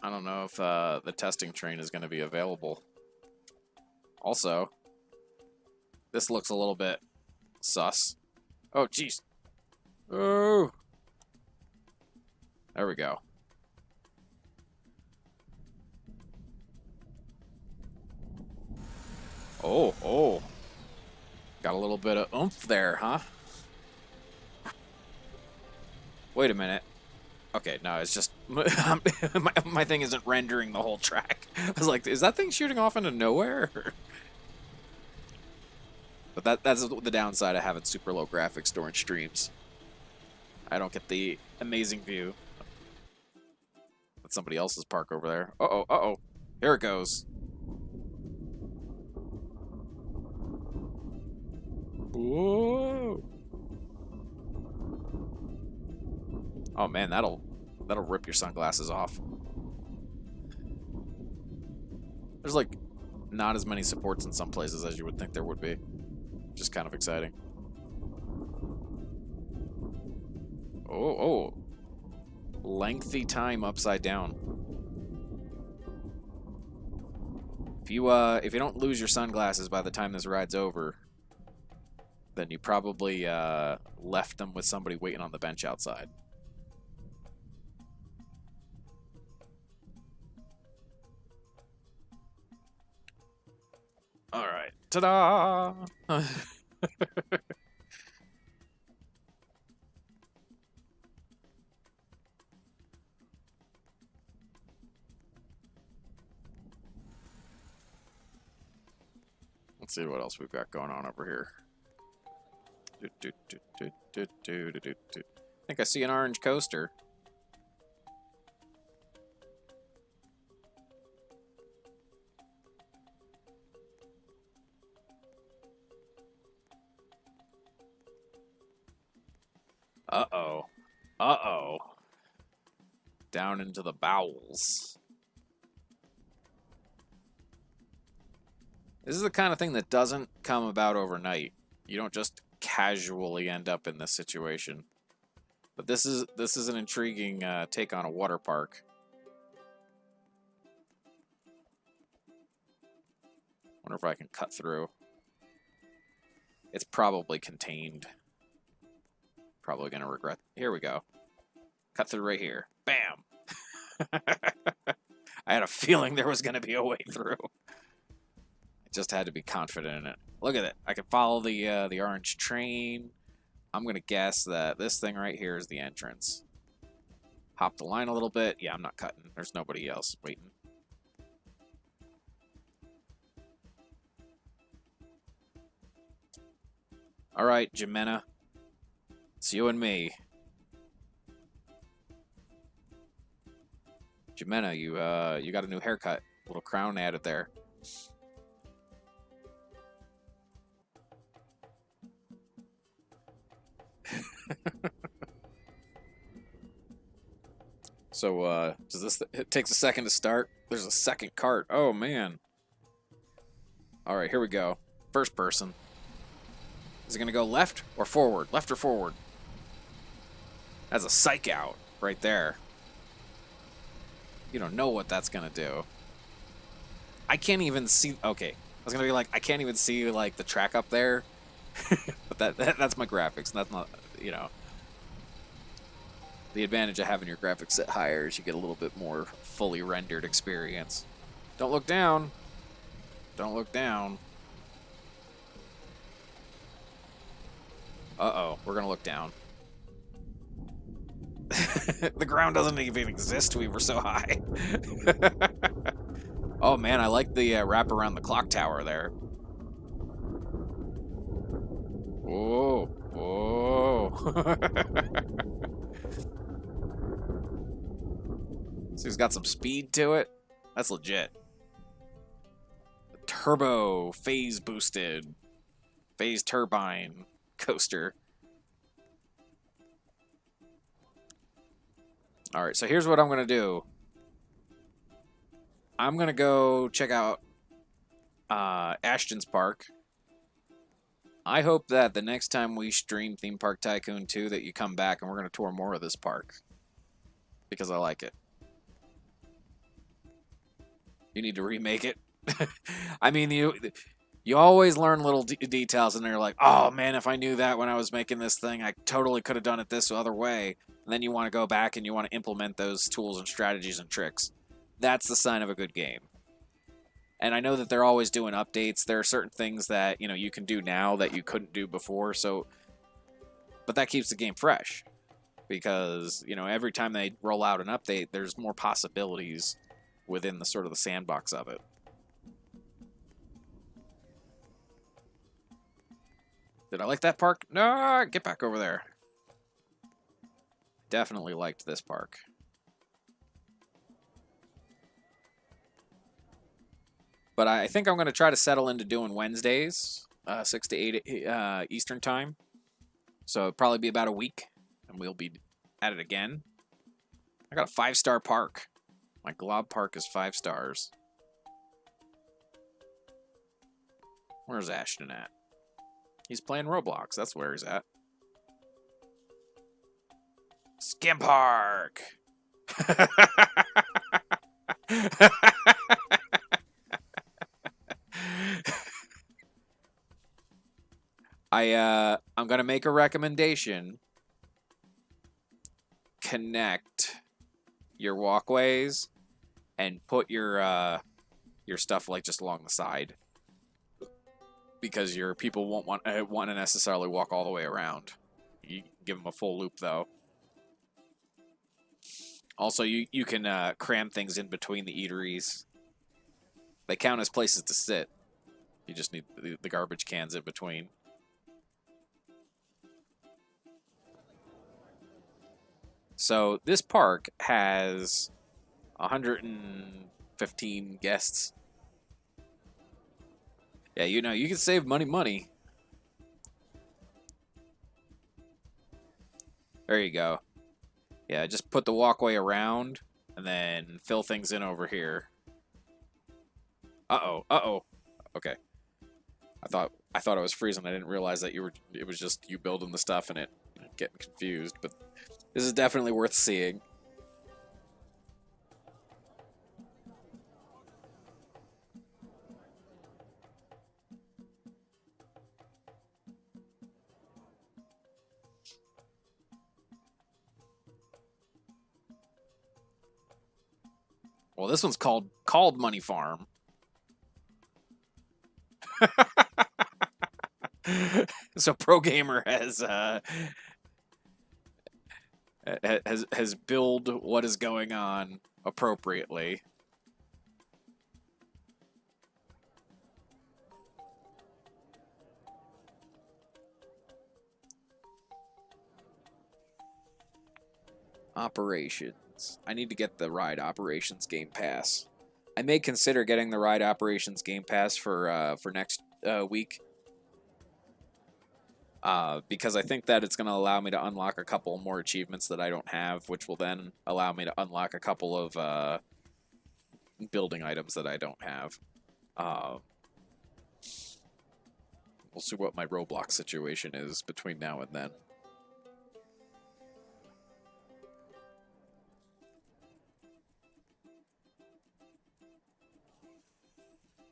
I don't know if the testing train is going to be available. Also, this looks a little bit sus. Oh, jeez. Oh. There we go. Oh, oh. Got a little bit of oomph there, huh? Wait a minute. Okay, no, it's just... my thing isn't rendering the whole track. I was like, is that thing shooting off into nowhere? But that's the downside of having super low graphics during streams. I don't get the amazing view. That's somebody else's park over there. Uh-oh, uh-oh. Here it goes. Whoa. Oh man, that'll rip your sunglasses off. There's like not as many supports in some places as you would think there would be. Just kind of exciting. Oh, oh. Lengthy time upside down. If you don't lose your sunglasses by the time this ride's over, then you probably left them with somebody waiting on the bench outside. All right. Ta-da! Let's see what else we've got going on over here. I think I see an orange coaster. Uh-oh. Uh-oh. Down into the bowels. This is the kind of thing that doesn't come about overnight. You don't just casually end up in this situation. But this is an intriguing take on a water park. Wonder if I can cut through. It's probably contained. Probably gonna regret. Here we go. Cut through right here. Bam! I had a feeling there was gonna be a way through. I just had to be confident in it. Look at it. I can follow the orange train. I'm gonna guess that this thing right here is the entrance. Hop the line a little bit. Yeah, I'm not cutting. There's nobody else waiting. All right, Jimena. It's you and me. Jimena, you got a new haircut. Little crown added there. So, it takes a second to start. There's a second cart. Oh, man. All right, here we go. First person. Is it going to go left or forward? Left or forward? That's a psych out right there. You don't know what that's going to do. I can't even see... Okay. I was going to be like, I can't even see, like, the track up there. But that's my graphics. That's not, you know... The advantage of having your graphics set higher is you get a little bit more fully rendered experience. Don't look down. Don't look down. Uh-oh, we're gonna look down. The ground doesn't even exist, we were so high. Oh man, I like the wrap around the clock tower there. Whoa, whoa. So he's got some speed to it. That's legit. The turbo phase boosted phase turbine coaster. All right, so here's what I'm going to do. I'm going to go check out Ashton's Park. I hope that the next time we stream Theme Park Tycoon 2 that you come back and we're going to tour more of this park. Because I like it. You need to remake it. I mean, you always learn little details, and they're like, oh man, if I knew that when I was making this thing, I totally could have done it this other way. And then you want to go back and you want to implement those tools and strategies and tricks. That's the sign of a good game. And I know that they're always doing updates. There are certain things that, you know, you can do now that you couldn't do before. So, but that keeps the game fresh because, you know, every time they roll out an update, there's more possibilities within the sort of the sandbox of it. Did I like that park? No, get back over there. Definitely liked this park. But I think I'm going to try to settle into doing Wednesdays, 6 to 8 Eastern time. So it'll probably be about a week, and we'll be at it again. I got a 5-star park. My Glob Park is 5 stars. Where's Ashton at? He's playing Roblox. That's where he's at. Skim Park! I'm gonna make a recommendation. Connect your walkways and put your stuff like just along the side, because your people won't want to necessarily walk all the way around. You give them a full loop though. Also, you can cram things in between the eateries. They count as places to sit. You just need the garbage cans in between. So this park has 115 guests. Yeah, you know, you can save money. There you go. Yeah, just put the walkway around and then fill things in over here. Uh-oh. Okay. I thought it was freezing. I didn't realize that it was just you building the stuff and it getting confused, but this is definitely worth seeing. Well, this one's called Money Farm. So Pro Gamer has billed what is going on appropriately. Operations. I need to get the Ride Operations Game Pass. I may consider getting the Ride Operations Game Pass for next week. Because I think that it's going to allow me to unlock a couple more achievements that I don't have, which will then allow me to unlock a couple of building items that I don't have. We'll see what my Roblox situation is between now and then.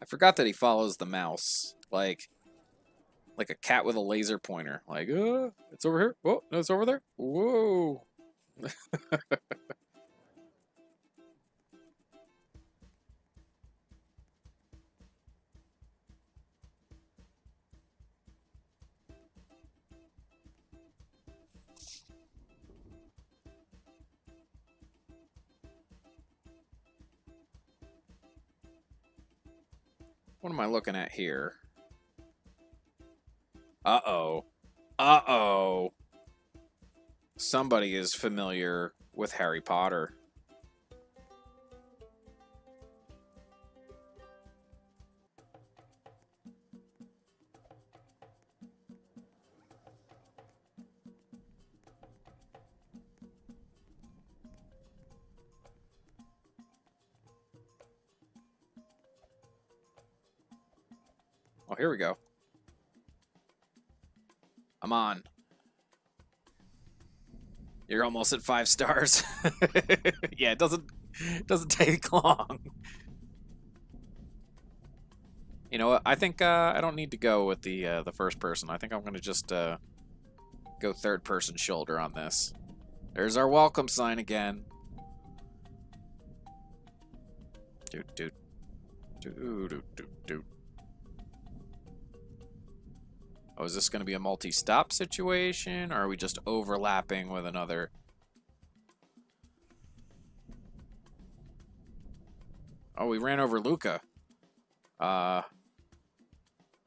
I forgot that he follows the mouse, like a cat with a laser pointer. Like, it's over here. Oh, no, it's over there. Whoa. What am I looking at here? Uh-oh. Uh-oh. Somebody is familiar with Harry Potter. Oh, here we go. I'm on. You're almost at 5 stars. Yeah, it doesn't take long. You know what? I think I don't need to go with the first person. I think I'm gonna just go third person shoulder on this. There's our welcome sign again. Doot. Oh, is this going to be a multi-stop situation, or are we just overlapping with another? Oh, we ran over Luca.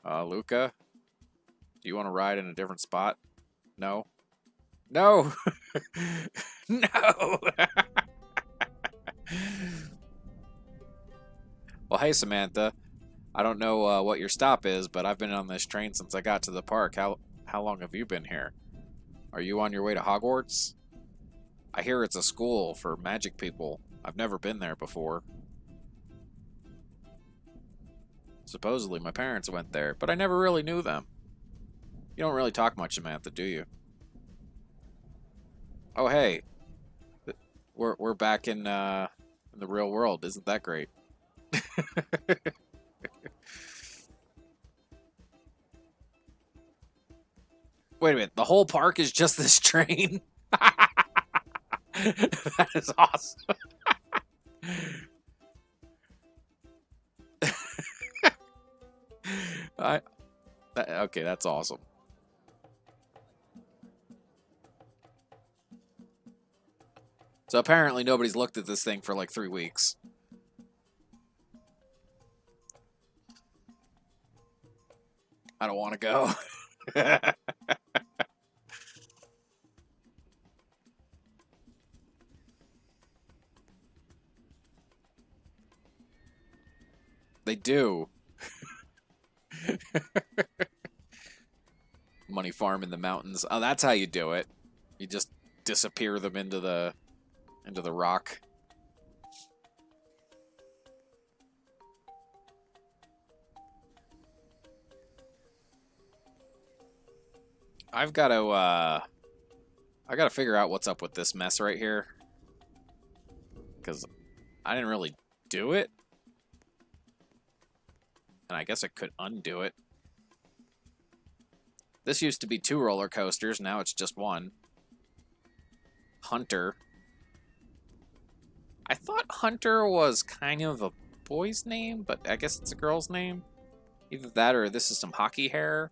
Luca? Do you want to ride in a different spot? No? No! No! Well, hey, Samantha. I don't know what your stop is, but I've been on this train since I got to the park. How long have you been here? Are you on your way to Hogwarts? I hear it's a school for magic people. I've never been there before. Supposedly my parents went there, but I never really knew them. You don't really talk much, Samantha, do you? Oh, hey. We're back in the real world. Isn't that great? Wait a minute. The whole park is just this train? That is awesome. Okay, that's awesome. So apparently nobody's looked at this thing for like 3 weeks. I don't want to go. They do. Money farm in the mountains. Oh, that's how you do it. You just disappear them into the rock. I've got to I got to figure out what's up with this mess right here, cuz I didn't really do it. And I guess I could undo it. This used to be 2 roller coasters, now it's just 1. Hunter. I thought Hunter was kind of a boy's name, but I guess it's a girl's name. Either that or this is some hockey hair.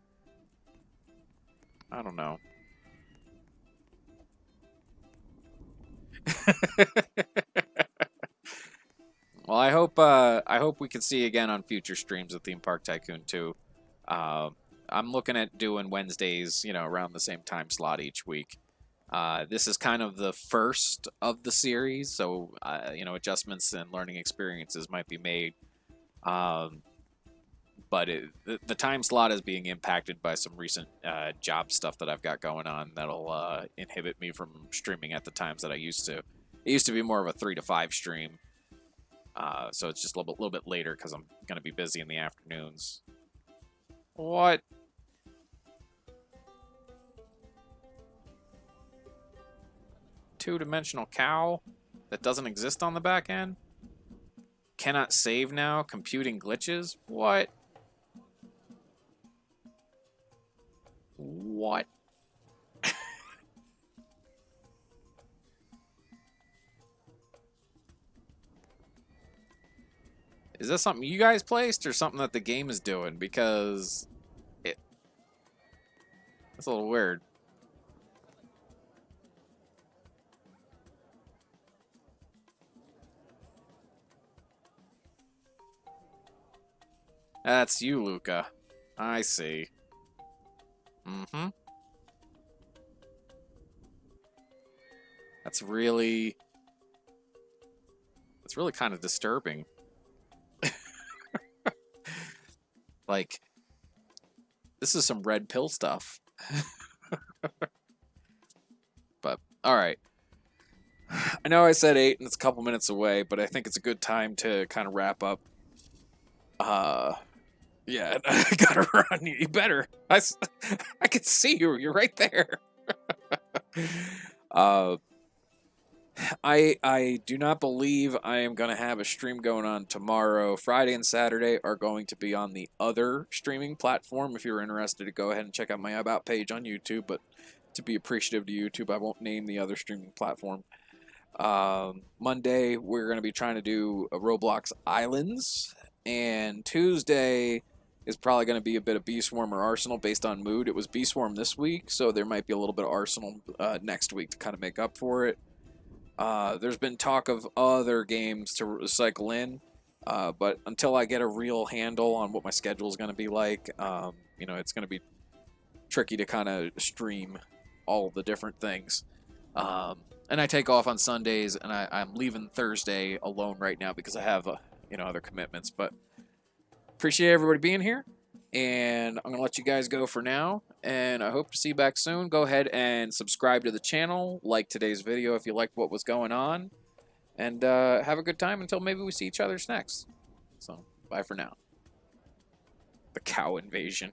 I don't know. Well, I hope we can see you again on future streams of Theme Park Tycoon 2. I'm looking at doing Wednesdays, you know, around the same time slot each week. This is kind of the first of the series, so you know, adjustments and learning experiences might be made. But the time slot is being impacted by some recent job stuff that I've got going on that'll inhibit me from streaming at the times that I used to. It used to be more of a 3 to 5 stream, so it's just a little bit later because I'm going to be busy in the afternoons. What? Two-dimensional cow that doesn't exist on the back end? Cannot save now? Computing glitches? What? What? Is this something you guys placed or something that the game is doing? Because it's a little weird. That's you, Luca. I see. Mm-hmm. That's really kind of disturbing. Like, this is some red pill stuff. But, alright. I know I said 8 and it's a couple minutes away, but I think it's a good time to kind of wrap up. Yeah, I gotta run. You better. I can see you. You're right there. I do not believe I am going to have a stream going on tomorrow. Friday and Saturday are going to be on the other streaming platform. If you're interested to go ahead and check out my About page on YouTube, but to be appreciative to YouTube, I won't name the other streaming platform. Monday, we're going to be trying to do a Roblox Islands, and Tuesday is probably going to be a bit of Beeswarm or Arsenal based on mood. It was Beeswarm this week, so there might be a little bit of Arsenal next week to kind of make up for it. There's been talk of other games to recycle in, but until I get a real handle on what my schedule is going to be like, you know, it's going to be tricky to kind of stream all the different things. And I take off on Sundays, and I'm leaving Thursday alone right now because I have, you know, other commitments. But appreciate everybody being here, and I'm gonna let you guys go for now, and I hope to see you back soon. Go ahead and subscribe to the channel, like today's video if you liked what was going on, and have a good time until maybe we see each other's next. So bye for now. The cow invasion.